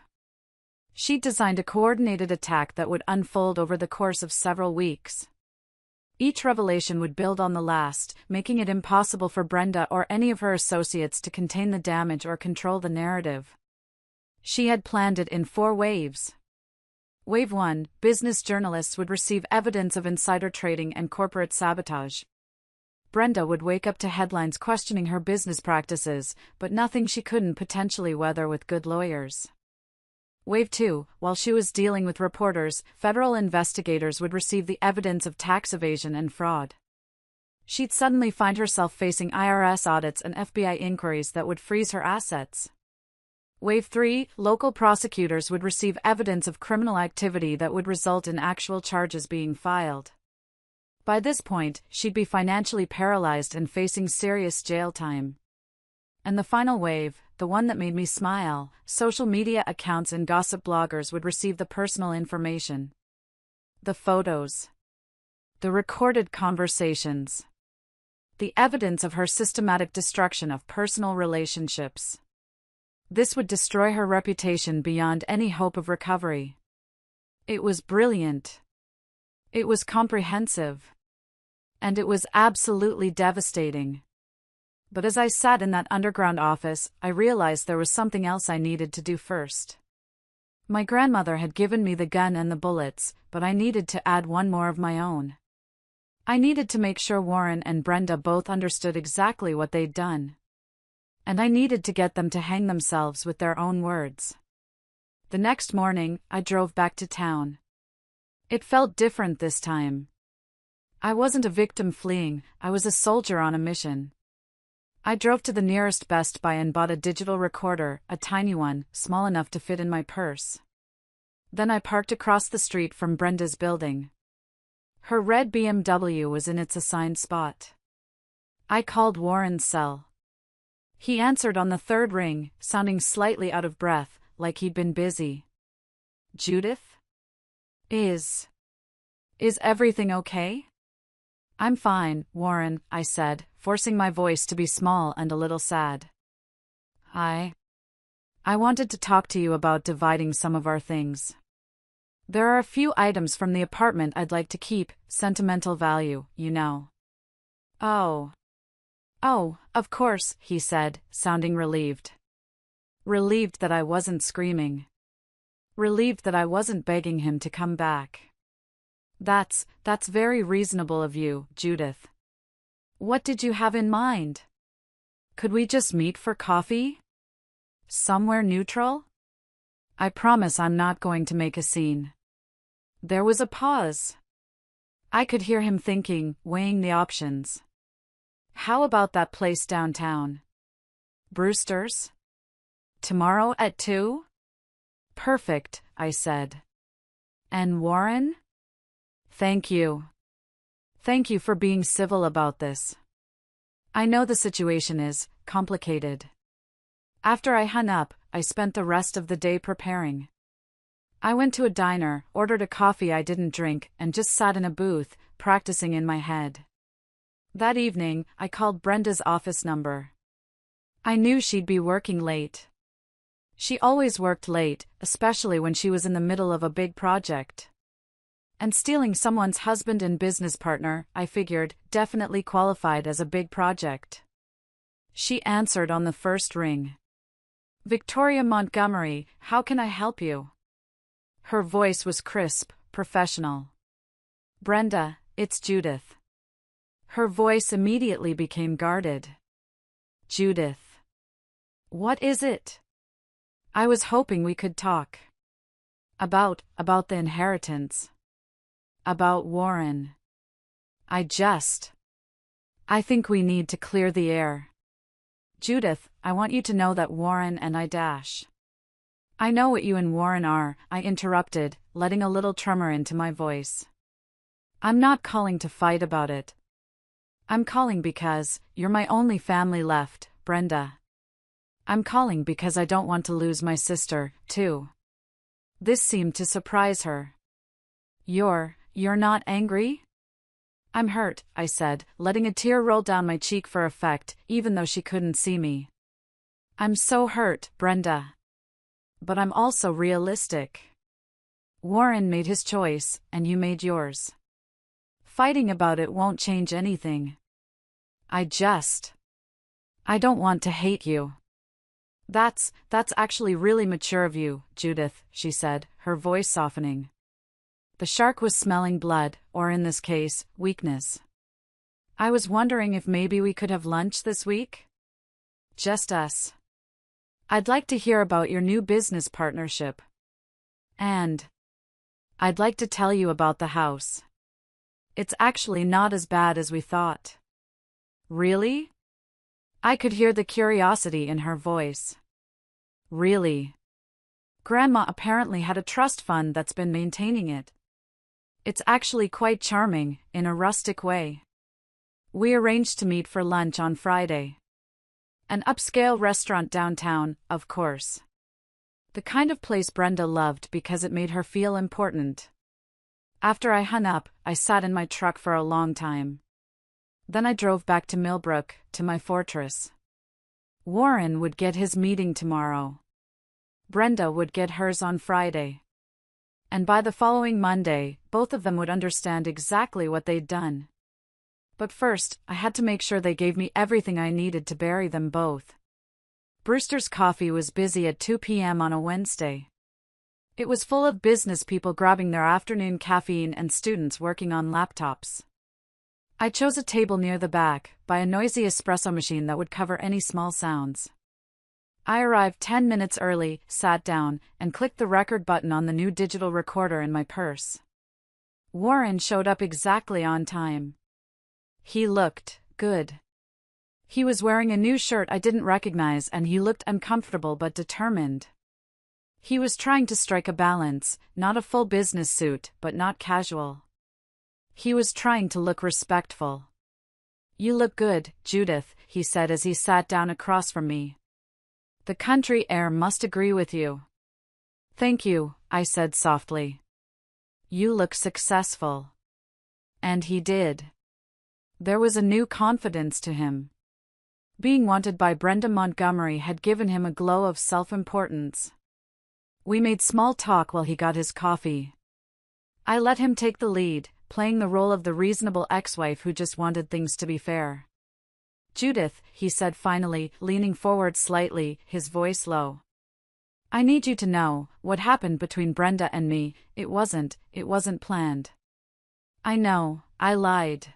[SPEAKER 1] She'd designed a coordinated attack that would unfold over the course of several weeks. Each revelation would build on the last, making it impossible for Brenda or any of her associates to contain the damage or control the narrative. She had planned it in 4 waves. Wave 1, business journalists would receive evidence of insider trading and corporate sabotage. Brenda would wake up to headlines questioning her business practices, but nothing she couldn't potentially weather with good lawyers. Wave 2, while she was dealing with reporters, federal investigators would receive the evidence of tax evasion and fraud. She'd suddenly find herself facing IRS audits and FBI inquiries that would freeze her assets. Wave 3, local prosecutors would receive evidence of criminal activity that would result in actual charges being filed. By this point, she'd be financially paralyzed and facing serious jail time. And the final wave, the one that made me smile, social media accounts and gossip bloggers would receive the personal information. The photos. The recorded conversations. The evidence of her systematic destruction of personal relationships. This would destroy her reputation beyond any hope of recovery. It was brilliant. It was comprehensive. And it was absolutely devastating. But as I sat in that underground office, I realized there was something else I needed to do first. My grandmother had given me the gun and the bullets, but I needed to add one more of my own. I needed to make sure Warren and Brenda both understood exactly what they'd done. And I needed to get them to hang themselves with their own words. The next morning, I drove back to town. It felt different this time. I wasn't a victim fleeing, I was a soldier on a mission. I drove to the nearest Best Buy and bought a digital recorder, a tiny one, small enough to fit in my purse. Then I parked across the street from Brenda's building. Her red BMW was in its assigned spot. I called Warren's cell. He answered on the third ring, sounding slightly out of breath, like he'd been busy. Judith? Is everything okay? I'm fine, Warren, I said, forcing my voice to be small and a little sad. I wanted to talk to you about dividing some of our things. There are a few items from the apartment I'd like to keep, sentimental value, you know. Oh, of course, he said, sounding relieved. Relieved that I wasn't screaming. Relieved that I wasn't begging him to come back. That's very reasonable of you, Judith. What did you have in mind? Could we just meet for coffee? Somewhere neutral? I promise I'm not going to make a scene. There was a pause. I could hear him thinking, weighing the options. How about that place downtown? Brewster's? Tomorrow at 2? Perfect, I said. And Warren? Thank you. Thank you for being civil about this. I know the situation is complicated. After I hung up, I spent the rest of the day preparing. I went to a diner, ordered a coffee I didn't drink, and just sat in a booth, practicing in my head. That evening, I called Brenda's office number. I knew she'd be working late. She always worked late, especially when she was in the middle of a big project. And stealing someone's husband and business partner, I figured, definitely qualified as a big project. She answered on the first ring. Victoria Montgomery, how can I help you? Her voice was crisp, professional. Brenda, it's Judith. Her voice immediately became guarded. Judith. What is it? I was hoping we could talk. About the inheritance. About Warren. I think we need to clear the air. Judith, I want you to know that Warren and I know what you and Warren are, I interrupted, letting a little tremor into my voice. I'm not calling to fight about it. I'm calling because you're my only family left, Brenda. I'm calling because I don't want to lose my sister, too. This seemed to surprise her. You're not angry? I'm hurt, I said, letting a tear roll down my cheek for effect, even though she couldn't see me. I'm so hurt, Brenda. But I'm also realistic. Warren made his choice, and you made yours. Fighting about it won't change anything. I don't want to hate you. That's actually really mature of you, Judith, she said, her voice softening. The shark was smelling blood, or in this case, weakness. I was wondering if maybe we could have lunch this week? Just us. I'd like to hear about your new business partnership. And I'd like to tell you about the house. It's actually not as bad as we thought. Really? I could hear the curiosity in her voice. Really? Grandma apparently had a trust fund that's been maintaining it. It's actually quite charming, in a rustic way. We arranged to meet for lunch on Friday. An upscale restaurant downtown, of course. The kind of place Brenda loved because it made her feel important. After I hung up, I sat in my truck for a long time. Then I drove back to Millbrook, to my fortress. Warren would get his meeting tomorrow. Brenda would get hers on Friday. And by the following Monday, both of them would understand exactly what they'd done. But first, I had to make sure they gave me everything I needed to bury them both. Brewster's Coffee was busy at 2 p.m. on a Wednesday. It was full of business people grabbing their afternoon caffeine and students working on laptops. I chose a table near the back, by a noisy espresso machine that would cover any small sounds. I arrived 10 minutes early, sat down, and clicked the record button on the new digital recorder in my purse. Warren showed up exactly on time. He looked good. He was wearing a new shirt I didn't recognize and he looked uncomfortable but determined. He was trying to strike a balance, not a full business suit, but not casual. He was trying to look respectful. You look good, Judith, he said as he sat down across from me. The country air must agree with you. Thank you, I said softly. You look successful. And he did. There was a new confidence to him. Being wanted by Brenda Montgomery had given him a glow of self-importance. We made small talk while he got his coffee. I let him take the lead, playing the role of the reasonable ex-wife who just wanted things to be fair. Judith, he said finally, leaning forward slightly, his voice low. I need you to know, what happened between Brenda and me, it wasn't planned. I know, I lied.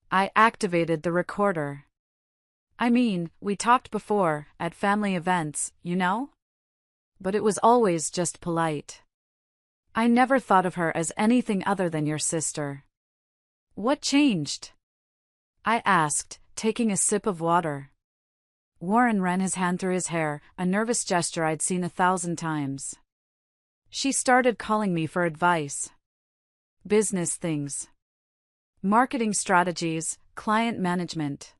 [SPEAKER 1] I activated the recorder. I mean, we talked before, at family events, you know? But it was always just polite. I never thought of her as anything other than your sister. What changed? I asked, taking a sip of water. Warren ran his hand through his hair, a nervous gesture I'd seen 1,000 times. She started calling me for advice. Business things. Marketing strategies, client management.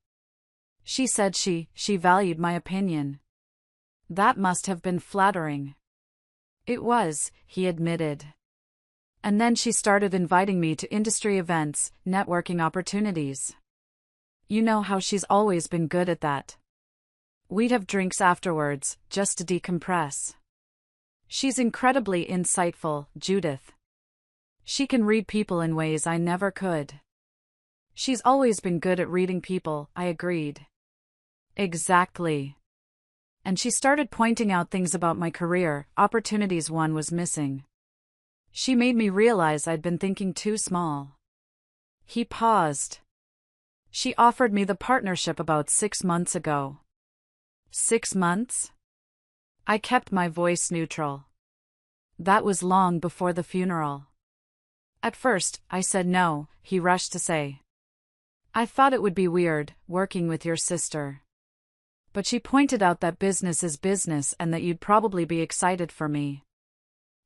[SPEAKER 1] She said she valued my opinion. That must have been flattering. It was, he admitted. And then she started inviting me to industry events, networking opportunities. You know how she's always been good at that. We'd have drinks afterwards, just to decompress. She's incredibly insightful, Judith. She can read people in ways I never could. She's always been good at reading people, I agreed. Exactly. And she started pointing out things about my career, opportunities one was missing. She made me realize I'd been thinking too small. He paused. She offered me the partnership about 6 months ago. 6 months? I kept my voice neutral. That was long before the funeral. At first, I said no, he rushed to say. I thought it would be weird, working with your sister. But she pointed out that business is business and that you'd probably be excited for me.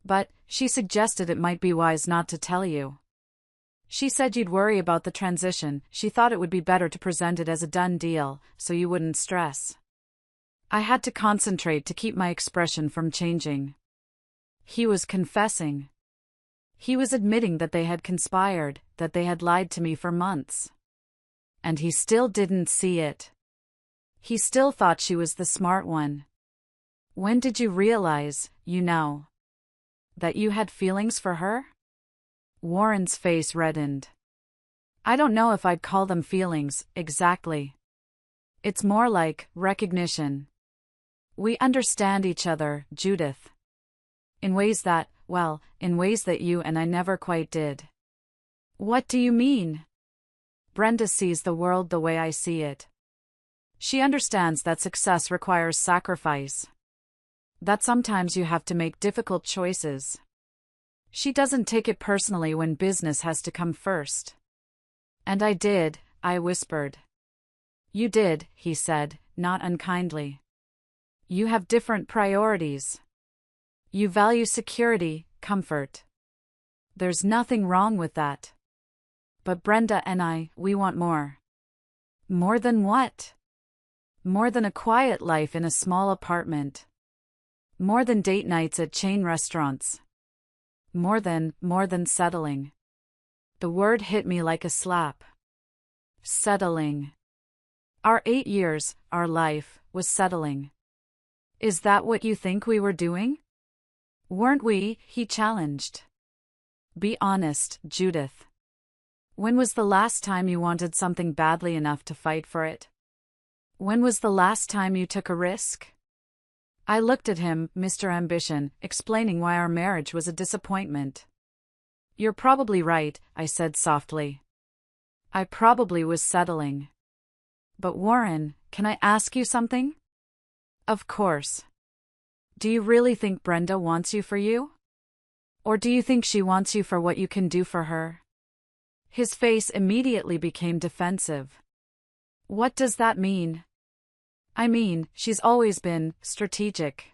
[SPEAKER 1] But, she suggested it might be wise not to tell you. She said you'd worry about the transition, she thought it would be better to present it as a done deal, so you wouldn't stress. I had to concentrate to keep my expression from changing. He was confessing. He was admitting that they had conspired, that they had lied to me for months. And he still didn't see it. He still thought she was the smart one. When did you realize, that you had feelings for her? Warren's face reddened. I don't know if I'd call them feelings, exactly. It's more like recognition. We understand each other, Judith. In ways that you and I never quite did. What do you mean? Brenda sees the world the way I see it. She understands that success requires sacrifice. That sometimes you have to make difficult choices. She doesn't take it personally when business has to come first. And I did, I whispered. You did, he said, not unkindly. You have different priorities. You value security, comfort. There's nothing wrong with that. But Brenda and we want more. More than what? More than a quiet life in a small apartment. More than date nights at chain restaurants. More than settling. The word hit me like a slap. Settling. Our 8 years, our life, was settling. Is that what you think we were doing? Weren't we? He challenged. Be honest, Judith. When was the last time you wanted something badly enough to fight for it? When was the last time you took a risk? I looked at him, Mr. Ambition, explaining why our marriage was a disappointment. You're probably right, I said softly. I probably was settling. But Warren, can I ask you something? Of course. Do you really think Brenda wants you for you? Or do you think she wants you for what you can do for her? His face immediately became defensive. What does that mean? I mean, she's always been strategic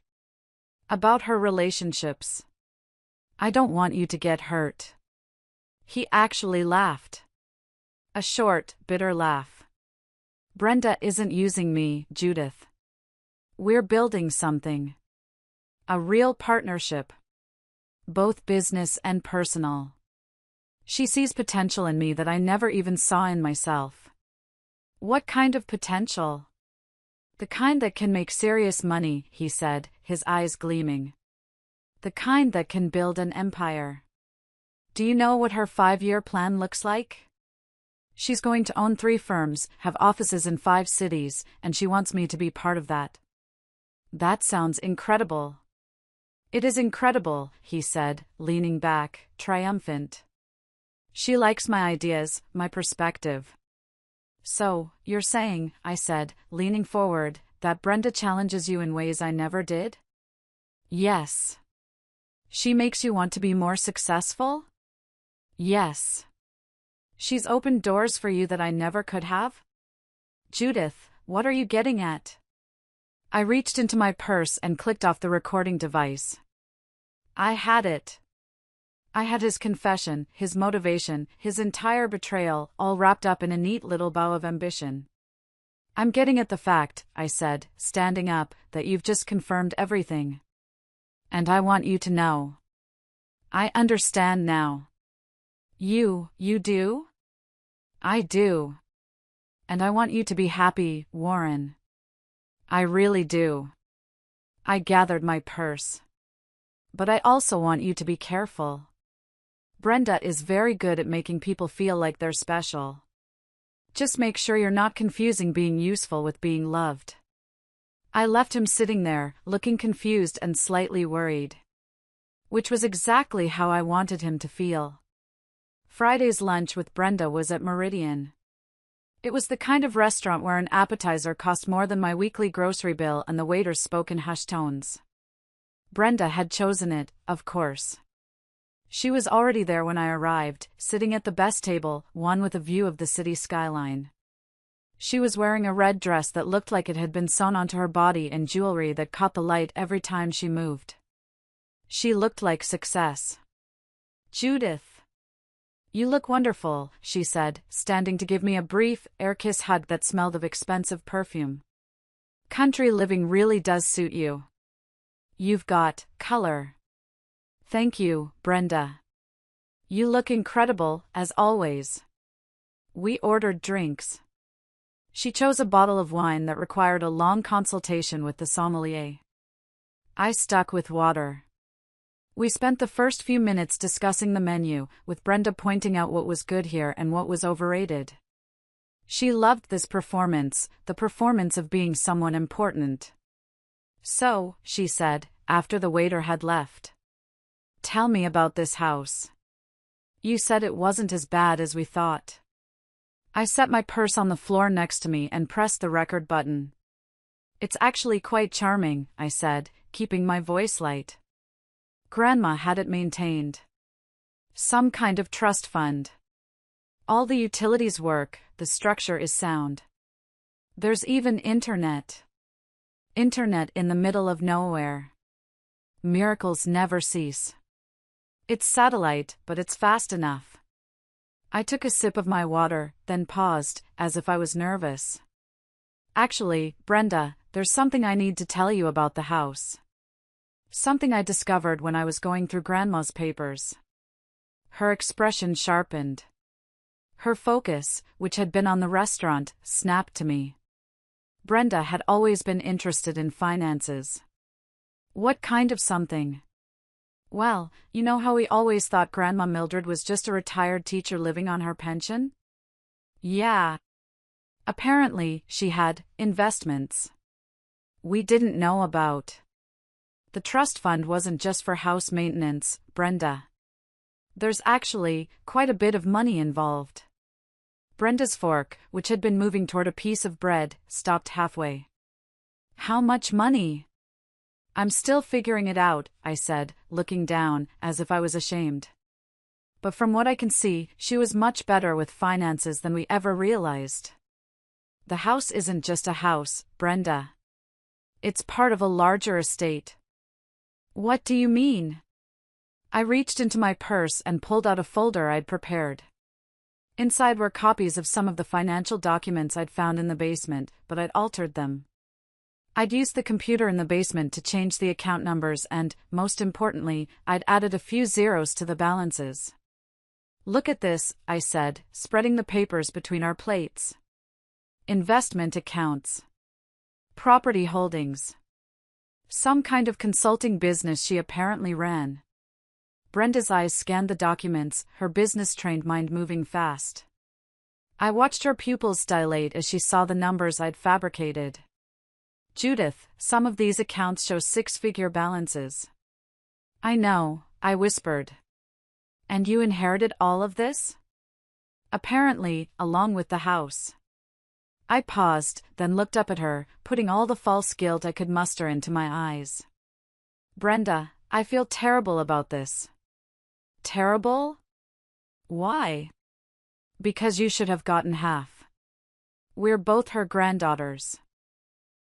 [SPEAKER 1] about her relationships. I don't want you to get hurt. He actually laughed. A short, bitter laugh. Brenda isn't using me, Judith. We're building something. A real partnership. Both business and personal. She sees potential in me that I never even saw in myself. What kind of potential? The kind that can make serious money, he said, his eyes gleaming. The kind that can build an empire. Do you know what her 5-year plan looks like? She's going to own 3 firms, have offices in 5 cities, and she wants me to be part of that. That sounds incredible. It is incredible, he said, leaning back, triumphant. She likes my ideas, my perspective. So, you're saying, I said, leaning forward, that Brenda challenges you in ways I never did? Yes. She makes you want to be more successful? Yes. She's opened doors for you that I never could have? Judith, what are you getting at? I reached into my purse and clicked off the recording device. I had it. I had his confession, his motivation, his entire betrayal, all wrapped up in a neat little bow of ambition. I'm getting at the fact, I said, standing up, that you've just confirmed everything. And I want you to know. I understand now. You do? I do. And I want you to be happy, Warren. I really do. I gathered my purse. But I also want you to be careful. Brenda is very good at making people feel like they're special. Just make sure you're not confusing being useful with being loved. I left him sitting there, looking confused and slightly worried. Which was exactly how I wanted him to feel. Friday's lunch with Brenda was at Meridian. It was the kind of restaurant where an appetizer cost more than my weekly grocery bill and the waiters spoke in hushed tones. Brenda had chosen it, of course. She was already there when I arrived, sitting at the best table, one with a view of the city skyline. She was wearing a red dress that looked like it had been sewn onto her body and jewelry that caught the light every time she moved. She looked like success. Judith. You look wonderful, she said, standing to give me a brief, air-kiss hug that smelled of expensive perfume. Country living really does suit you. You've got color. Thank you, Brenda. You look incredible, as always. We ordered drinks. She chose a bottle of wine that required a long consultation with the sommelier. I stuck with water. We spent the first few minutes discussing the menu, with Brenda pointing out what was good here and what was overrated. She loved this performance, the performance of being someone important. So, she said, after the waiter had left. Tell me about this house. You said it wasn't as bad as we thought. I set my purse on the floor next to me and pressed the record button. It's actually quite charming, I said, keeping my voice light. Grandma had it maintained. Some kind of trust fund. All the utilities work, the structure is sound. There's even internet. Internet in the middle of nowhere. Miracles never cease. It's satellite, but it's fast enough. I took a sip of my water, then paused, as if I was nervous. Actually, Brenda, there's something I need to tell you about the house. Something I discovered when I was going through Grandma's papers. Her expression sharpened. Her focus, which had been on the restaurant, snapped to me. Brenda had always been interested in finances. What kind of something? Well, you know how we always thought Grandma Mildred was just a retired teacher living on her pension? Yeah. Apparently, she had investments. We didn't know about. The trust fund wasn't just for house maintenance, Brenda. There's actually quite a bit of money involved. Brenda's fork, which had been moving toward a piece of bread, stopped halfway. How much money? I'm still figuring it out, I said, looking down, as if I was ashamed. But from what I can see, she was much better with finances than we ever realized. The house isn't just a house, Brenda. It's part of a larger estate. What do you mean? I reached into my purse and pulled out a folder I'd prepared. Inside were copies of some of the financial documents I'd found in the basement, but I'd altered them. I'd used the computer in the basement to change the account numbers and, most importantly, I'd added a few zeros to the balances. "Look at this," I said, spreading the papers between our plates. "Investment accounts. Property holdings. Some kind of consulting business she apparently ran." Brenda's eyes scanned the documents, her business-trained mind moving fast. I watched her pupils dilate as she saw the numbers I'd fabricated. "Judith, some of these accounts show six-figure balances." "I know," I whispered. "And you inherited all of this?" "Apparently, along with the house." I paused, then looked up at her, putting all the false guilt I could muster into my eyes. "Brenda, I feel terrible about this." "Terrible? Why?" "Because you should have gotten half. We're both her granddaughters.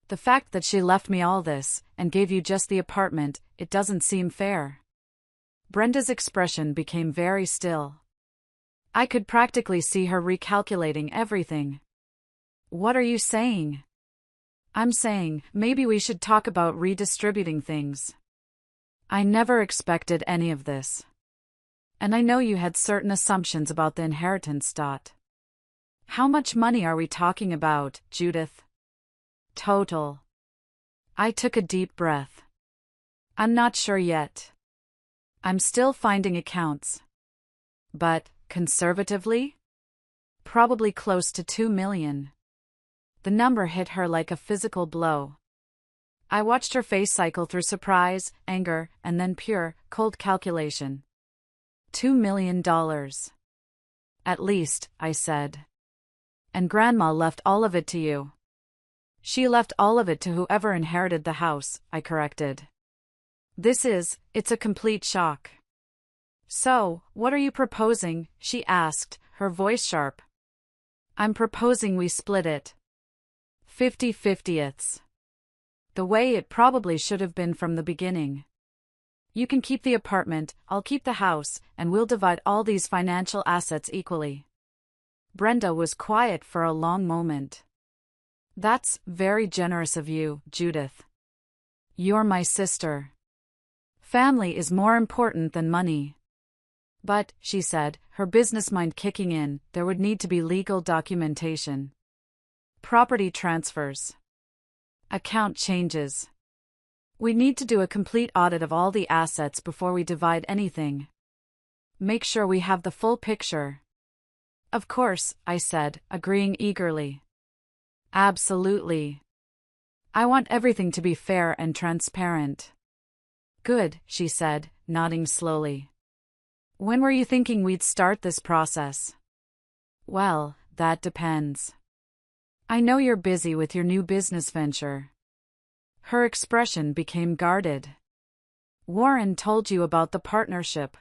[SPEAKER 1] The fact that she left me all this, and gave you just the apartment, it doesn't seem fair." Brenda's expression became very still. I could practically see her recalculating everything. "What are you saying?" "I'm saying, maybe we should talk about redistributing things. I never expected any of this. And I know you had certain assumptions about the inheritance. How much money are we talking about, Judith? Total." I took a deep breath. "I'm not sure yet. I'm still finding accounts. But, conservatively? Probably close to 2 million. The number hit her like a physical blow. I watched her face cycle through surprise, anger, and then pure, cold calculation. $2 million. At least, I said. And Grandma left all of it to you. She left all of it to whoever inherited the house, I corrected. It's a complete shock. So, what are you proposing? She asked, her voice sharp. I'm proposing we split it. 50/50ths. The way it probably should have been from the beginning. You can keep the apartment, I'll keep the house, and we'll divide all these financial assets equally. Brenda was quiet for a long moment. That's very generous of you, Judith. You're my sister. Family is more important than money. But, she said, her business mind kicking in, there would need to be legal documentation. Property transfers. Account changes. We need to do a complete audit of all the assets before we divide anything. Make sure we have the full picture. Of course, I said, agreeing eagerly. Absolutely. I want everything to be fair and transparent. Good, she said, nodding slowly. When were you thinking we'd start this process? Well, that depends. I know you're busy with your new business venture. Her expression became guarded. Warren told you about the partnership.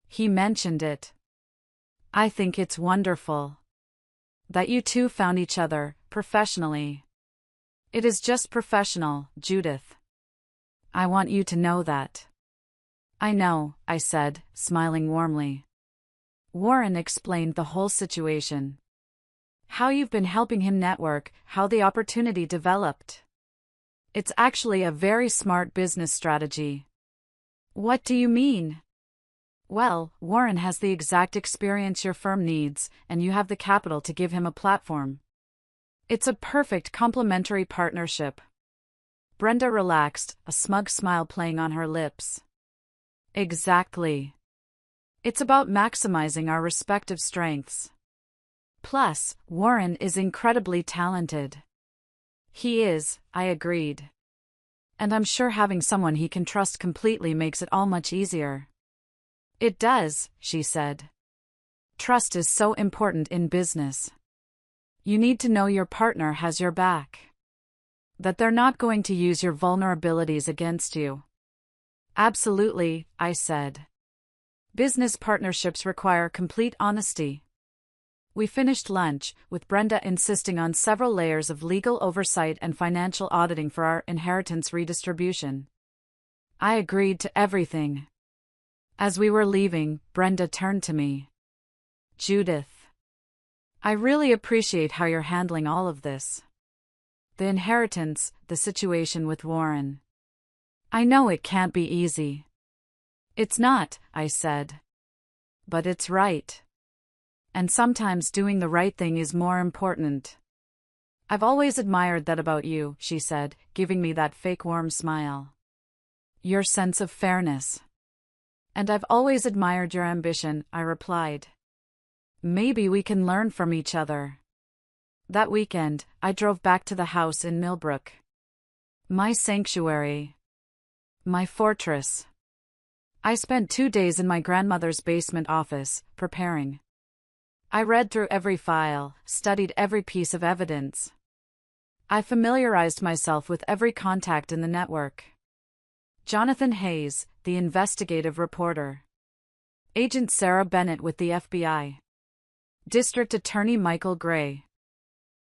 [SPEAKER 1] He mentioned it. I think it's wonderful. That you two found each other, professionally. It is just professional, Judith. I want you to know that. I know, I said, smiling warmly. Warren explained the whole situation. How you've been helping him network, how the opportunity developed. It's actually a very smart business strategy. What do you mean? Well, Warren has the exact experience your firm needs, and you have the capital to give him a platform. It's a perfect complementary partnership. Brenda relaxed, a smug smile playing on her lips. Exactly. It's about maximizing our respective strengths. Plus, Warren is incredibly talented. He is, I agreed. And I'm sure having someone he can trust completely makes it all much easier. It does, she said. Trust is so important in business. You need to know your partner has your back. That they're not going to use your vulnerabilities against you. Absolutely, I said. Business partnerships require complete honesty. We finished lunch, with Brenda insisting on several layers of legal oversight and financial auditing for our inheritance redistribution. I agreed to everything. As we were leaving, Brenda turned to me. Judith. I really appreciate how you're handling all of this. The inheritance, the situation with Warren. I know it can't be easy. It's not, I said. But it's right. And sometimes doing the right thing is more important. I've always admired that about you, she said, giving me that fake warm smile. Your sense of fairness. And I've always admired your ambition, I replied. Maybe we can learn from each other. That weekend, I drove back to the house in Millbrook. My sanctuary. My fortress. I spent 2 days in my grandmother's basement office, preparing. I read through every file, studied every piece of evidence. I familiarized myself with every contact in the network. Jonathan Hayes, the investigative reporter. Agent Sarah Bennett with the FBI. District Attorney Michael Gray.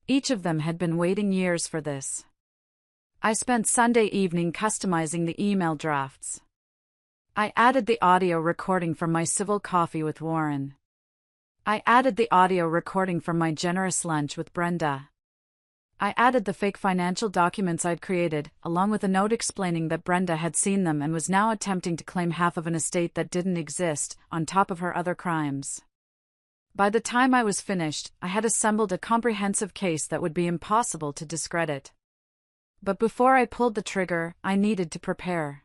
[SPEAKER 1] Each of them had been waiting years for this. I spent Sunday evening customizing the email drafts. I added the audio recording from my civil coffee with Warren. I added the audio recording from my generous lunch with Brenda. I added the fake financial documents I'd created, along with a note explaining that Brenda had seen them and was now attempting to claim half of an estate that didn't exist, on top of her other crimes. By the time I was finished, I had assembled a comprehensive case that would be impossible to discredit. But before I pulled the trigger, I needed to prepare.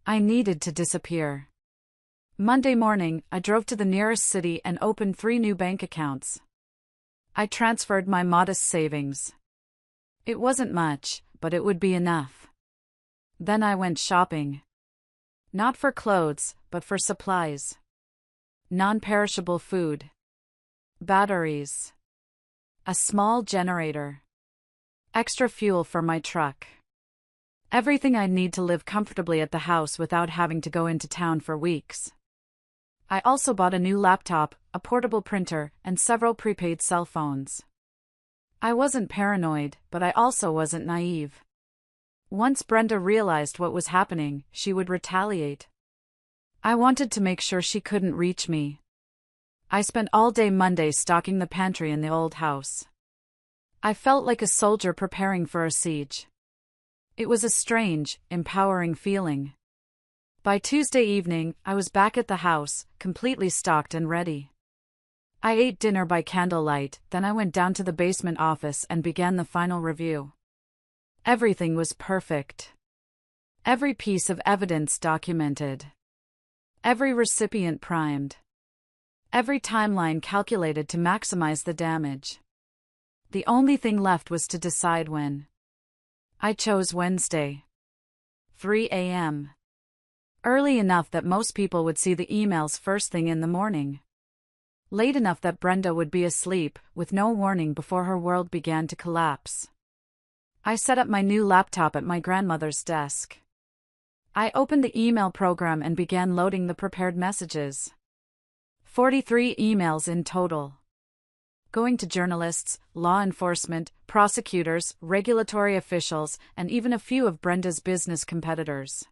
[SPEAKER 1] I needed to disappear. Monday morning, I drove to the nearest city and opened 3 new bank accounts. I transferred my modest savings. It wasn't much, but it would be enough. Then I went shopping. Not for clothes, but for supplies. Non-perishable food. Batteries. A small generator. Extra fuel for my truck. Everything I need to live comfortably at the house without having to go into town for weeks. I also bought a new laptop, a portable printer, and several prepaid cell phones. I wasn't paranoid, but I also wasn't naive. Once Brenda realized what was happening, she would retaliate. I wanted to make sure she couldn't reach me. I spent all day Monday stocking the pantry in the old house. I felt like a soldier preparing for a siege. It was a strange, empowering feeling. By Tuesday evening, I was back at the house, completely stocked and ready. I ate dinner by candlelight, then I went down to the basement office and began the final review. Everything was perfect. Every piece of evidence documented. Every recipient primed. Every timeline calculated to maximize the damage. The only thing left was to decide when. I chose Wednesday. 3 a.m. Early enough that most people would see the emails first thing in the morning. Late enough that Brenda would be asleep, with no warning before her world began to collapse. I set up my new laptop at my grandmother's desk. I opened the email program and began loading the prepared messages. 43 emails in total. Going to journalists, law enforcement, prosecutors, regulatory officials, and even a few of Brenda's business competitors.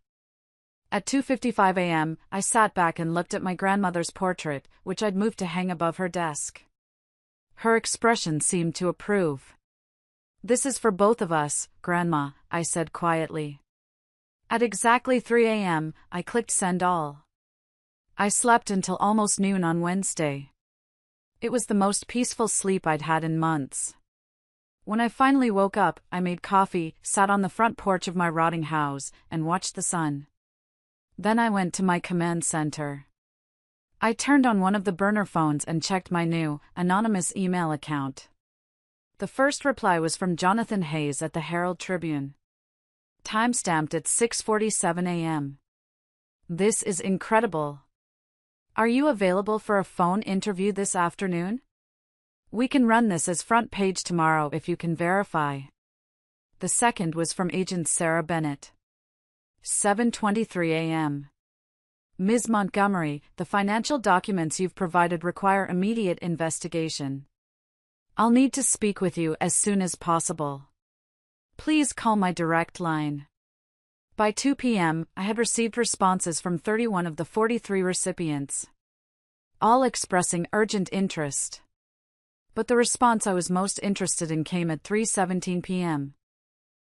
[SPEAKER 1] At 2:55 a.m., I sat back and looked at my grandmother's portrait, which I'd moved to hang above her desk. Her expression seemed to approve. "This is for both of us, Grandma," I said quietly. At exactly 3 a.m., I clicked send all. I slept until almost noon on Wednesday. It was the most peaceful sleep I'd had in months. When I finally woke up, I made coffee, sat on the front porch of my rotting house, and watched the sun. Then I went to my command center. I turned on one of the burner phones and checked my new, anonymous email account. The first reply was from Jonathan Hayes at the Herald Tribune. Timestamped at 6:47 a.m. "This is incredible. Are you available for a phone interview this afternoon? We can run this as front page tomorrow if you can verify." The second was from Agent Sarah Bennett. 7:23 a.m. "Ms. Montgomery, the financial documents you've provided require immediate investigation. I'll need to speak with you as soon as possible. Please call my direct line." By 2 p.m., I had received responses from 31 of the 43 recipients, all expressing urgent interest. But the response I was most interested in came at 3:17 p.m.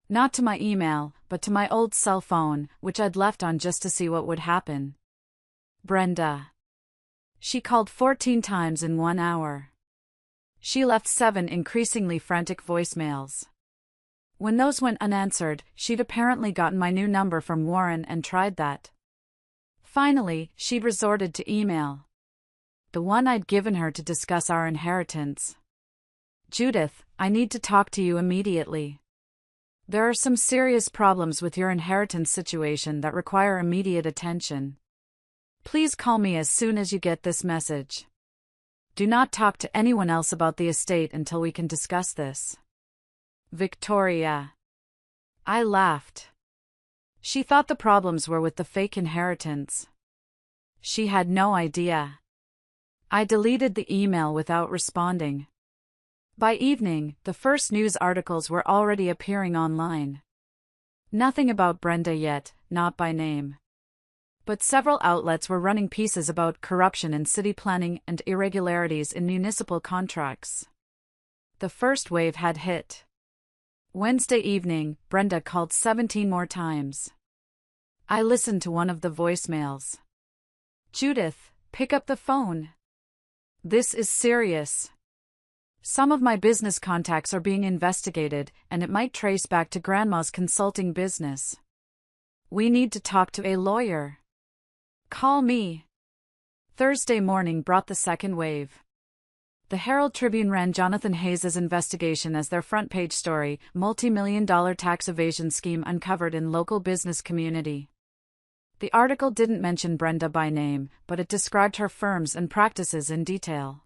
[SPEAKER 1] Not to my email, but to my old cell phone, which I'd left on just to see what would happen. Brenda. She called 14 times in 1 hour. She left 7 increasingly frantic voicemails. When those went unanswered, she'd apparently gotten my new number from Warren and tried that. Finally, she'd resorted to email. The one I'd given her to discuss our inheritance. Judith, I need to talk to you immediately. There are some serious problems with your inheritance situation that require immediate attention. Please call me as soon as you get this message. Do not talk to anyone else about the estate until we can discuss this. Victoria. I laughed. She thought the problems were with the fake inheritance. She had no idea. I deleted the email without responding. By evening, the first news articles were already appearing online. Nothing about Brenda yet, not by name. But several outlets were running pieces about corruption in city planning and irregularities in municipal contracts. The first wave had hit. Wednesday evening, Brenda called 17 more times. I listened to one of the voicemails. Judith, pick up the phone. This is serious. Some of my business contacts are being investigated, and it might trace back to Grandma's consulting business. We need to talk to a lawyer. Call me. Thursday morning brought the second wave. The Herald Tribune ran Jonathan Hayes' investigation as their front-page story, multi-million-dollar tax evasion scheme uncovered in local business community. The article didn't mention Brenda by name, but it described her firms and practices in detail.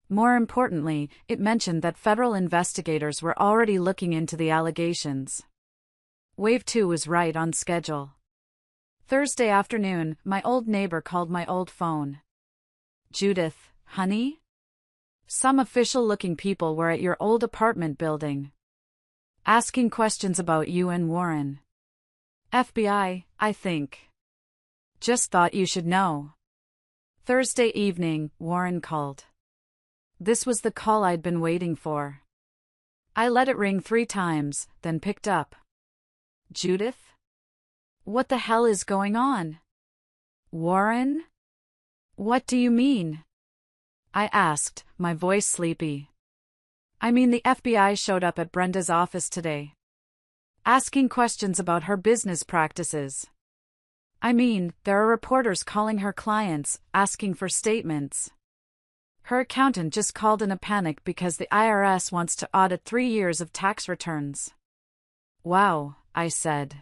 [SPEAKER 1] More importantly, it mentioned that federal investigators were already looking into the allegations. Wave 2 was right on schedule. Thursday afternoon, my old neighbor called my old phone. Judith, honey? Some official-looking people were at your old apartment building. Asking questions about you and Warren. FBI, I think. Just thought you should know. Thursday evening, Warren called. This was the call I'd been waiting for. I let it ring 3 times, then picked up. Judith? What the hell is going on? Warren? What do you mean? I asked, my voice sleepy. I mean, the FBI showed up at Brenda's office today. Asking questions about her business practices. I mean, there are reporters calling her clients, asking for statements. Her accountant just called in a panic because the IRS wants to audit 3 years of tax returns. Wow, I said.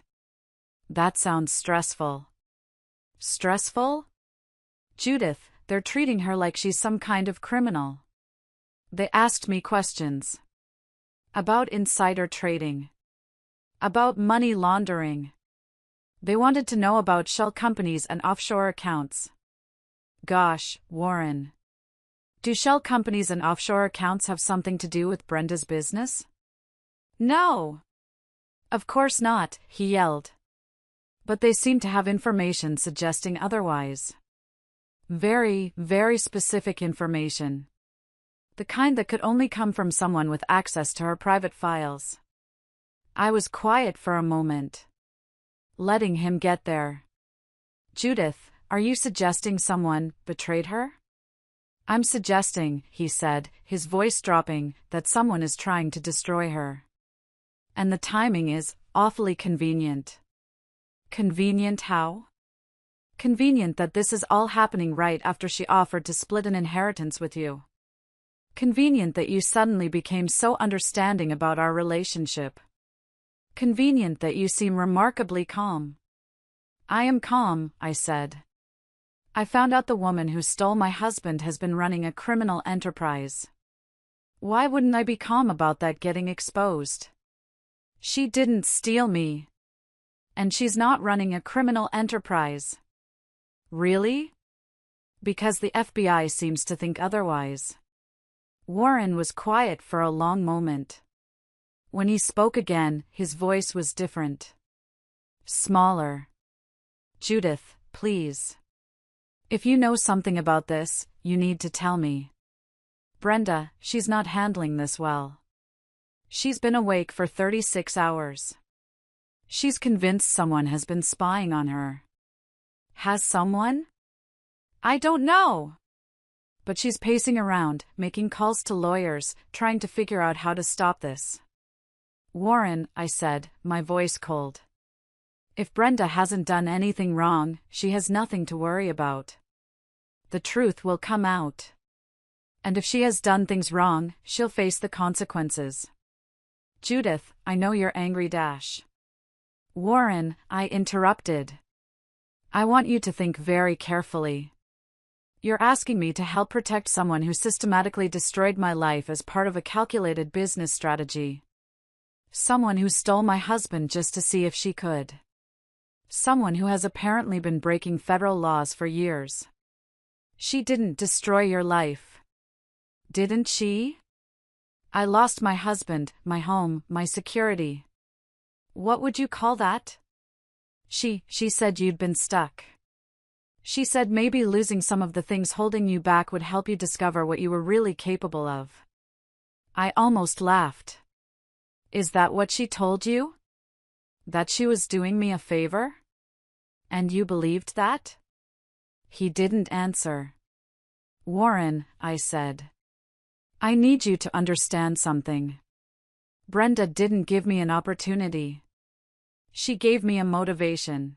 [SPEAKER 1] That sounds stressful. Stressful? Judith, they're treating her like she's some kind of criminal. They asked me questions. About insider trading. About money laundering. They wanted to know about shell companies and offshore accounts. Gosh, Warren. Do shell companies and offshore accounts have something to do with Brenda's business? No. Of course not, he yelled. But they seem to have information suggesting otherwise. Very, very specific information. The kind that could only come from someone with access to her private files. I was quiet for a moment. Letting him get there. Judith, are you suggesting someone betrayed her? I'm suggesting, he said, his voice dropping, that someone is trying to destroy her. And the timing is awfully convenient. Convenient how? Convenient that this is all happening right after she offered to split an inheritance with you. Convenient that you suddenly became so understanding about our relationship. Convenient that you seem remarkably calm. I am calm, I said. I found out the woman who stole my husband has been running a criminal enterprise. Why wouldn't I be calm about that getting exposed? She didn't steal me. And she's not running a criminal enterprise. Really? Because the FBI seems to think otherwise. Warren was quiet for a long moment. When he spoke again, his voice was different. Smaller. Judith, please. If you know something about this, you need to tell me. Brenda, she's not handling this well. She's been awake for 36 hours. She's convinced someone has been spying on her. Has someone? I don't know. But she's pacing around, making calls to lawyers, trying to figure out how to stop this. Warren, I said, my voice cold. If Brenda hasn't done anything wrong, she has nothing to worry about. The truth will come out. And if she has done things wrong, she'll face the consequences. Judith, I know you're angry. Warren, I interrupted. I want you to think very carefully. You're asking me to help protect someone who systematically destroyed my life as part of a calculated business strategy. Someone who stole my husband just to see if she could. Someone who has apparently been breaking federal laws for years. She didn't destroy your life. Didn't she? I lost my husband, my home, my security. What would you call that? She said you'd been stuck. She said maybe losing some of the things holding you back would help you discover what you were really capable of. I almost laughed. Is that what she told you? That she was doing me a favor? And you believed that? He didn't answer. Warren, I said. I need you to understand something. Brenda didn't give me an opportunity. She gave me a motivation.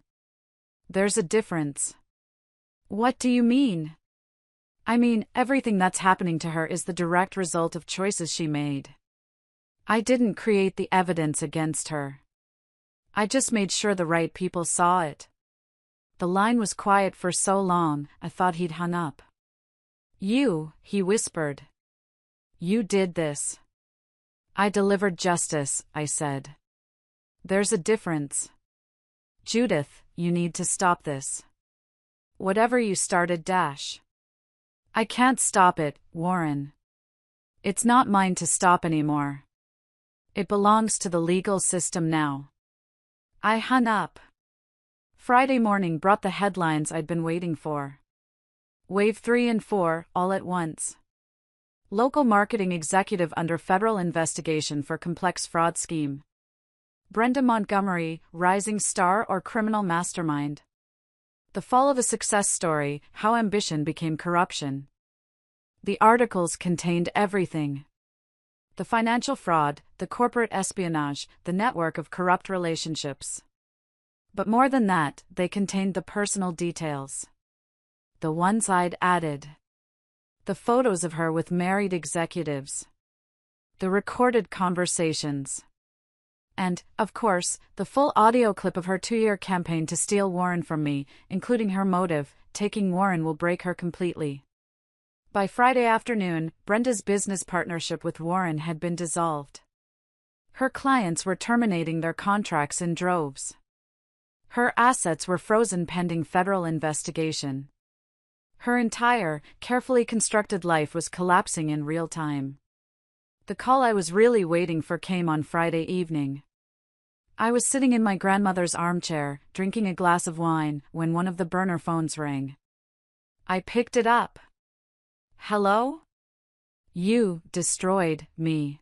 [SPEAKER 1] There's a difference. What do you mean? I mean, everything that's happening to her is the direct result of choices she made. I didn't create the evidence against her. I just made sure the right people saw it. The line was quiet for so long, I thought he'd hung up. You, he whispered. You did this. I delivered justice, I said. There's a difference. Judith, you need to stop this. Whatever you started. I can't stop it, Warren. It's not mine to stop anymore. It belongs to the legal system now. I hung up. Friday morning brought the headlines I'd been waiting for. Wave 3 and 4, all at once. Local marketing executive under federal investigation for complex fraud scheme. Brenda Montgomery, rising star or criminal mastermind. The fall of a success story, how ambition became corruption. The articles contained everything. The financial fraud, the corporate espionage, the network of corrupt relationships. But more than that, they contained the personal details. The ones I'd added. The photos of her with married executives. The recorded conversations. And, of course, the full audio clip of her 2-year campaign to steal Warren from me, including her motive: taking Warren will break her completely. By Friday afternoon, Brenda's business partnership with Warren had been dissolved. Her clients were terminating their contracts in droves. Her assets were frozen pending federal investigation. Her entire, carefully constructed life was collapsing in real time. The call I was really waiting for came on Friday evening. I was sitting in my grandmother's armchair, drinking a glass of wine, when one of the burner phones rang. I picked it up. Hello? You destroyed me.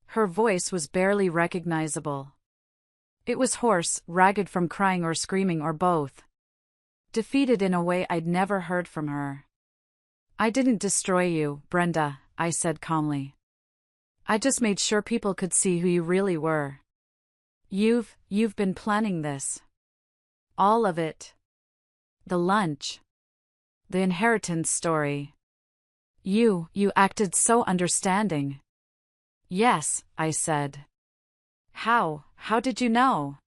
[SPEAKER 1] Her voice was barely recognizable. It was hoarse, ragged from crying or screaming or both. Defeated in a way I'd never heard from her. I didn't destroy you, Brenda, I said calmly. I just made sure people could see who you really were. You've been planning this. All of it. The lunch. The inheritance story. You acted so understanding. Yes, I said. How did you know?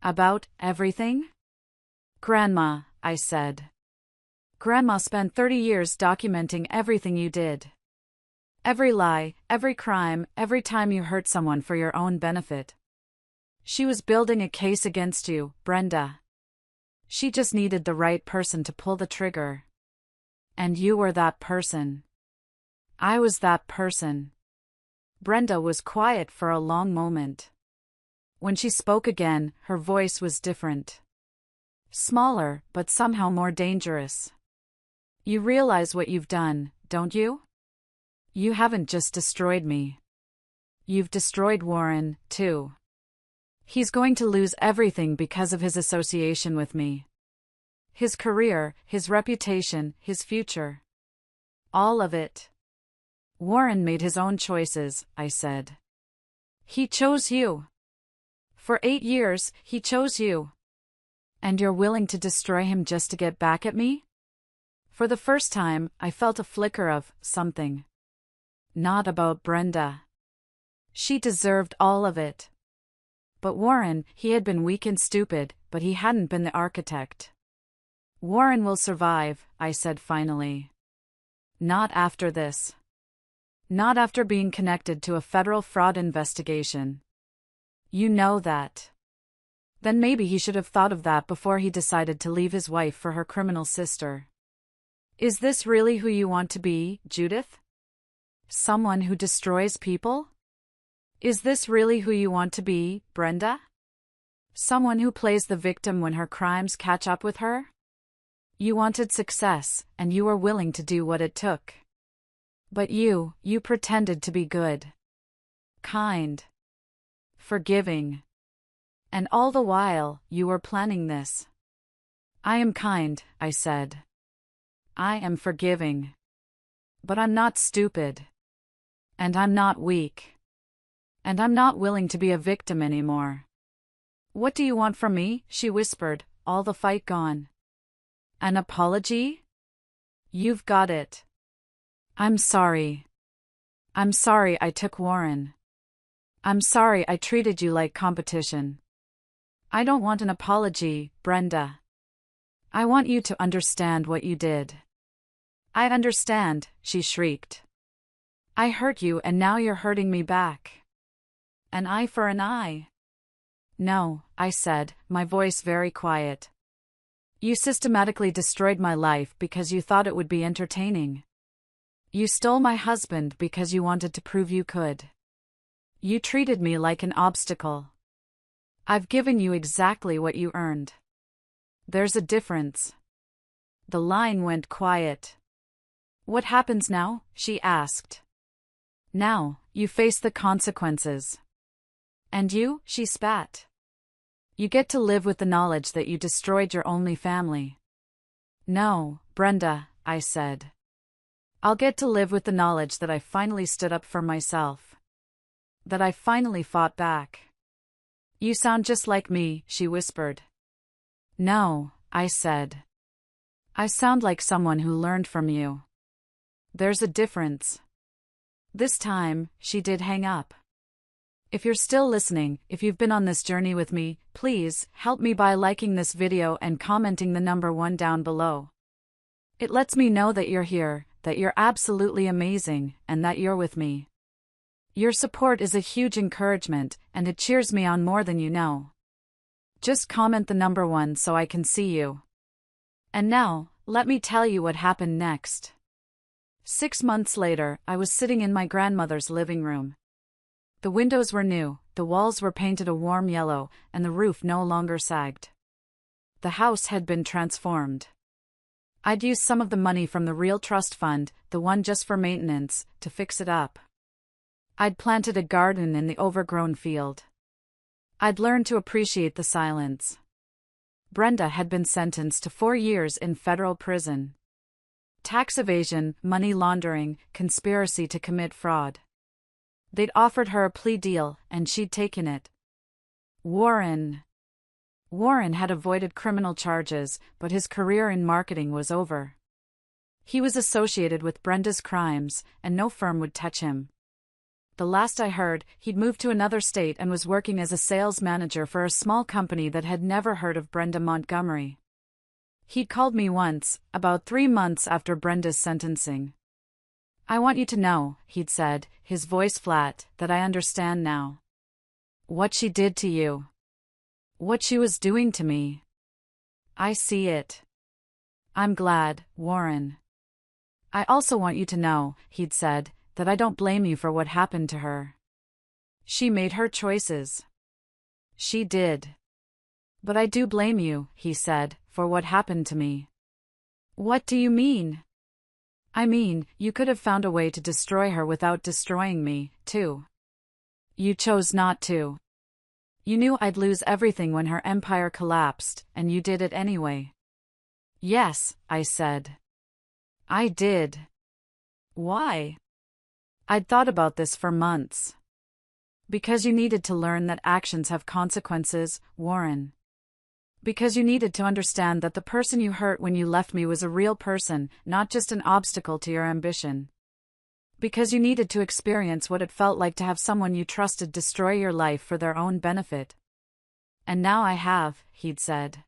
[SPEAKER 1] About everything? Grandma, I said. Grandma spent 30 years documenting everything you did. Every lie, every crime, every time you hurt someone for your own benefit. She was building a case against you, Brenda. She just needed the right person to pull the trigger. And you were that person. I was that person. Brenda was quiet for a long moment. When she spoke again, her voice was different. Smaller, but somehow more dangerous. You realize what you've done, don't you? You haven't just destroyed me. You've destroyed Warren, too. He's going to lose everything because of his association with me. His career, his reputation, his future. All of it. Warren made his own choices, I said. He chose you. For 8 years, he chose you. And you're willing to destroy him just to get back at me? For the first time, I felt a flicker of something. Not about Brenda. She deserved all of it. But Warren, he had been weak and stupid, but he hadn't been the architect. Warren will survive, I said finally. Not after this. Not after being connected to a federal fraud investigation. You know that. Then maybe he should have thought of that before he decided to leave his wife for her criminal sister. Is this really who you want to be, Judith? Someone who destroys people? Is this really who you want to be, Brenda? Someone who plays the victim when her crimes catch up with her? You wanted success, and you were willing to do what it took. But you pretended to be good. Kind. Forgiving. And all the while, you were planning this. I am kind, I said. I am forgiving. But I'm not stupid. And I'm not weak. And I'm not willing to be a victim anymore. What do you want from me? She whispered, all the fight gone. An apology? You've got it. I'm sorry. I'm sorry I took Warren. I'm sorry I treated you like competition. I don't want an apology, Brenda. I want you to understand what you did. I understand, she shrieked. I hurt you and now you're hurting me back. An eye for an eye. No, I said, my voice very quiet. You systematically destroyed my life because you thought it would be entertaining. You stole my husband because you wanted to prove you could. You treated me like an obstacle. I've given you exactly what you earned. There's a difference. The line went quiet. What happens now? She asked. Now, you face the consequences. And you? She spat. You get to live with the knowledge that you destroyed your only family. No, Brenda, I said. I'll get to live with the knowledge that I finally stood up for myself. That I finally fought back. You sound just like me, she whispered. No, I said. I sound like someone who learned from you. There's a difference. This time, she did hang up. If you're still listening, if you've been on this journey with me, please help me by liking this video and commenting the number 1 down below. It lets me know that you're here, that you're absolutely amazing, and that you're with me. Your support is a huge encouragement, and it cheers me on more than you know. Just comment the number 1 so I can see you. And now, let me tell you what happened next. 6 months later, I was sitting in my grandmother's living room. The windows were new, the walls were painted a warm yellow, and the roof no longer sagged. The house had been transformed. I'd used some of the money from the real trust fund, the one just for maintenance, to fix it up. I'd planted a garden in the overgrown field. I'd learned to appreciate the silence. Brenda had been sentenced to 4 years in federal prison. Tax evasion, money laundering, conspiracy to commit fraud. They'd offered her a plea deal, and she'd taken it. Warren had avoided criminal charges, but his career in marketing was over. He was associated with Brenda's crimes, and no firm would touch him. The last I heard, he'd moved to another state and was working as a sales manager for a small company that had never heard of Brenda Montgomery. He'd called me once, about 3 months after Brenda's sentencing. I want you to know, he'd said, his voice flat, that I understand now. What she did to you. What she was doing to me. I see it. I'm glad, Warren. I also want you to know, he'd said, that I don't blame you for what happened to her. She made her choices. She did. But I do blame you, he said, for what happened to me. What do you mean? I mean, you could have found a way to destroy her without destroying me, too. You chose not to. You knew I'd lose everything when her empire collapsed, and you did it anyway. Yes, I said. I did. Why? I'd thought about this for months. Because you needed to learn that actions have consequences, Warren. Because you needed to understand that the person you hurt when you left me was a real person, not just an obstacle to your ambition. Because you needed to experience what it felt like to have someone you trusted destroy your life for their own benefit. And now I have, he'd said.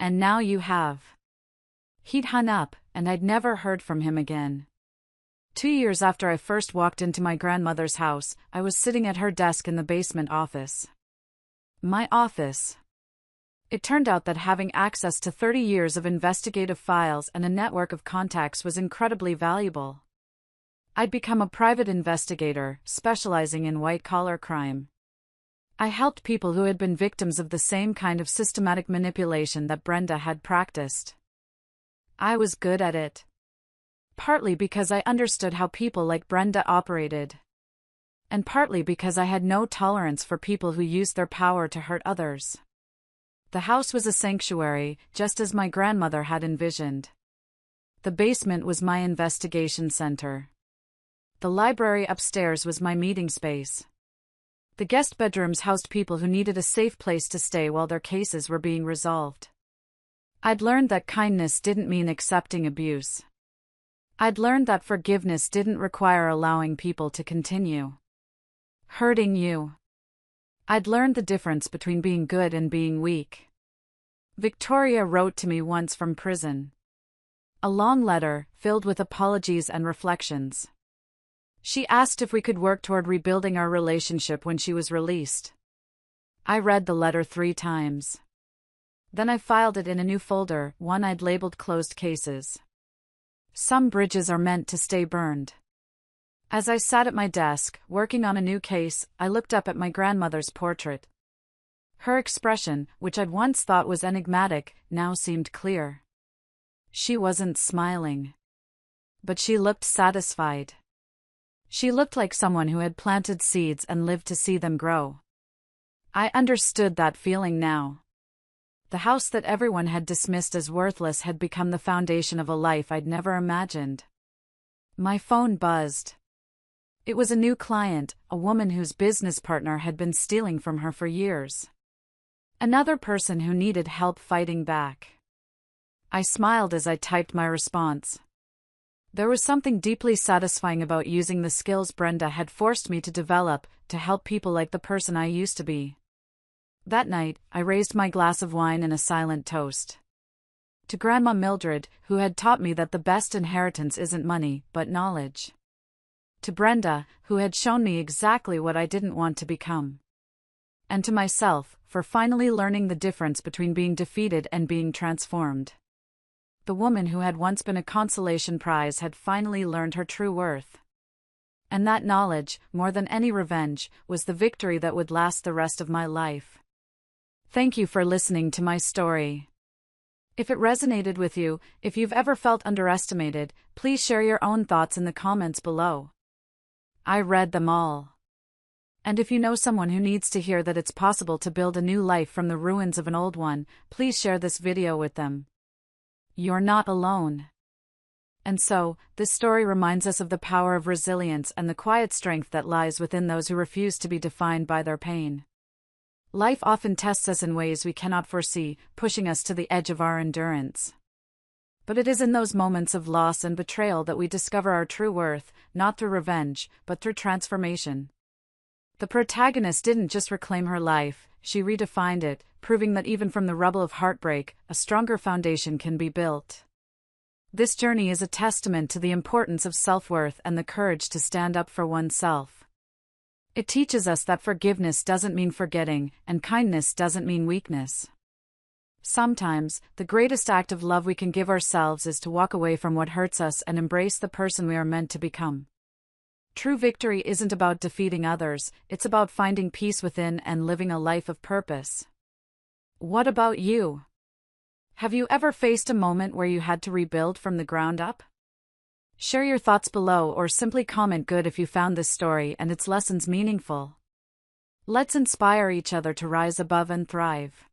[SPEAKER 1] And now you have. He'd hung up, and I'd never heard from him again. 2 years after I first walked into my grandmother's house, I was sitting at her desk in the basement office. My office. It turned out that having access to 30 years of investigative files and a network of contacts was incredibly valuable. I'd become a private investigator, specializing in white-collar crime. I helped people who had been victims of the same kind of systematic manipulation that Brenda had practiced. I was good at it. Partly because I understood how people like Brenda operated. And partly because I had no tolerance for people who used their power to hurt others. The house was a sanctuary, just as my grandmother had envisioned. The basement was my investigation center. The library upstairs was my meeting space. The guest bedrooms housed people who needed a safe place to stay while their cases were being resolved. I'd learned that kindness didn't mean accepting abuse. I'd learned that forgiveness didn't require allowing people to continue hurting you. I'd learned the difference between being good and being weak. Victoria wrote to me once from prison. A long letter, filled with apologies and reflections. She asked if we could work toward rebuilding our relationship when she was released. I read the letter 3 times. Then I filed it in a new folder, one I'd labeled Closed Cases. Some bridges are meant to stay burned. As I sat at my desk, working on a new case, I looked up at my grandmother's portrait. Her expression, which I'd once thought was enigmatic, now seemed clear. She wasn't smiling. But she looked satisfied. She looked like someone who had planted seeds and lived to see them grow. I understood that feeling now. The house that everyone had dismissed as worthless had become the foundation of a life I'd never imagined. My phone buzzed. It was a new client, a woman whose business partner had been stealing from her for years. Another person who needed help fighting back. I smiled as I typed my response. There was something deeply satisfying about using the skills Brenda had forced me to develop to help people like the person I used to be. That night, I raised my glass of wine in a silent toast. To Grandma Mildred, who had taught me that the best inheritance isn't money, but knowledge. To Brenda, who had shown me exactly what I didn't want to become. And to myself, for finally learning the difference between being defeated and being transformed. The woman who had once been a consolation prize had finally learned her true worth. And that knowledge, more than any revenge, was the victory that would last the rest of my life. Thank you for listening to my story. If it resonated with you, if you've ever felt underestimated, please share your own thoughts in the comments below. I read them all. And if you know someone who needs to hear that it's possible to build a new life from the ruins of an old one, please share this video with them. You're not alone. And so, this story reminds us of the power of resilience and the quiet strength that lies within those who refuse to be defined by their pain. Life often tests us in ways we cannot foresee, pushing us to the edge of our endurance. But it is in those moments of loss and betrayal that we discover our true worth, not through revenge, but through transformation. The protagonist didn't just reclaim her life, she redefined it, proving that even from the rubble of heartbreak, a stronger foundation can be built. This journey is a testament to the importance of self-worth and the courage to stand up for oneself. It teaches us that forgiveness doesn't mean forgetting, and kindness doesn't mean weakness. Sometimes, the greatest act of love we can give ourselves is to walk away from what hurts us and embrace the person we are meant to become. True victory isn't about defeating others, it's about finding peace within and living a life of purpose. What about you? Have you ever faced a moment where you had to rebuild from the ground up? Share your thoughts below or simply comment good if you found this story and its lessons meaningful. Let's inspire each other to rise above and thrive.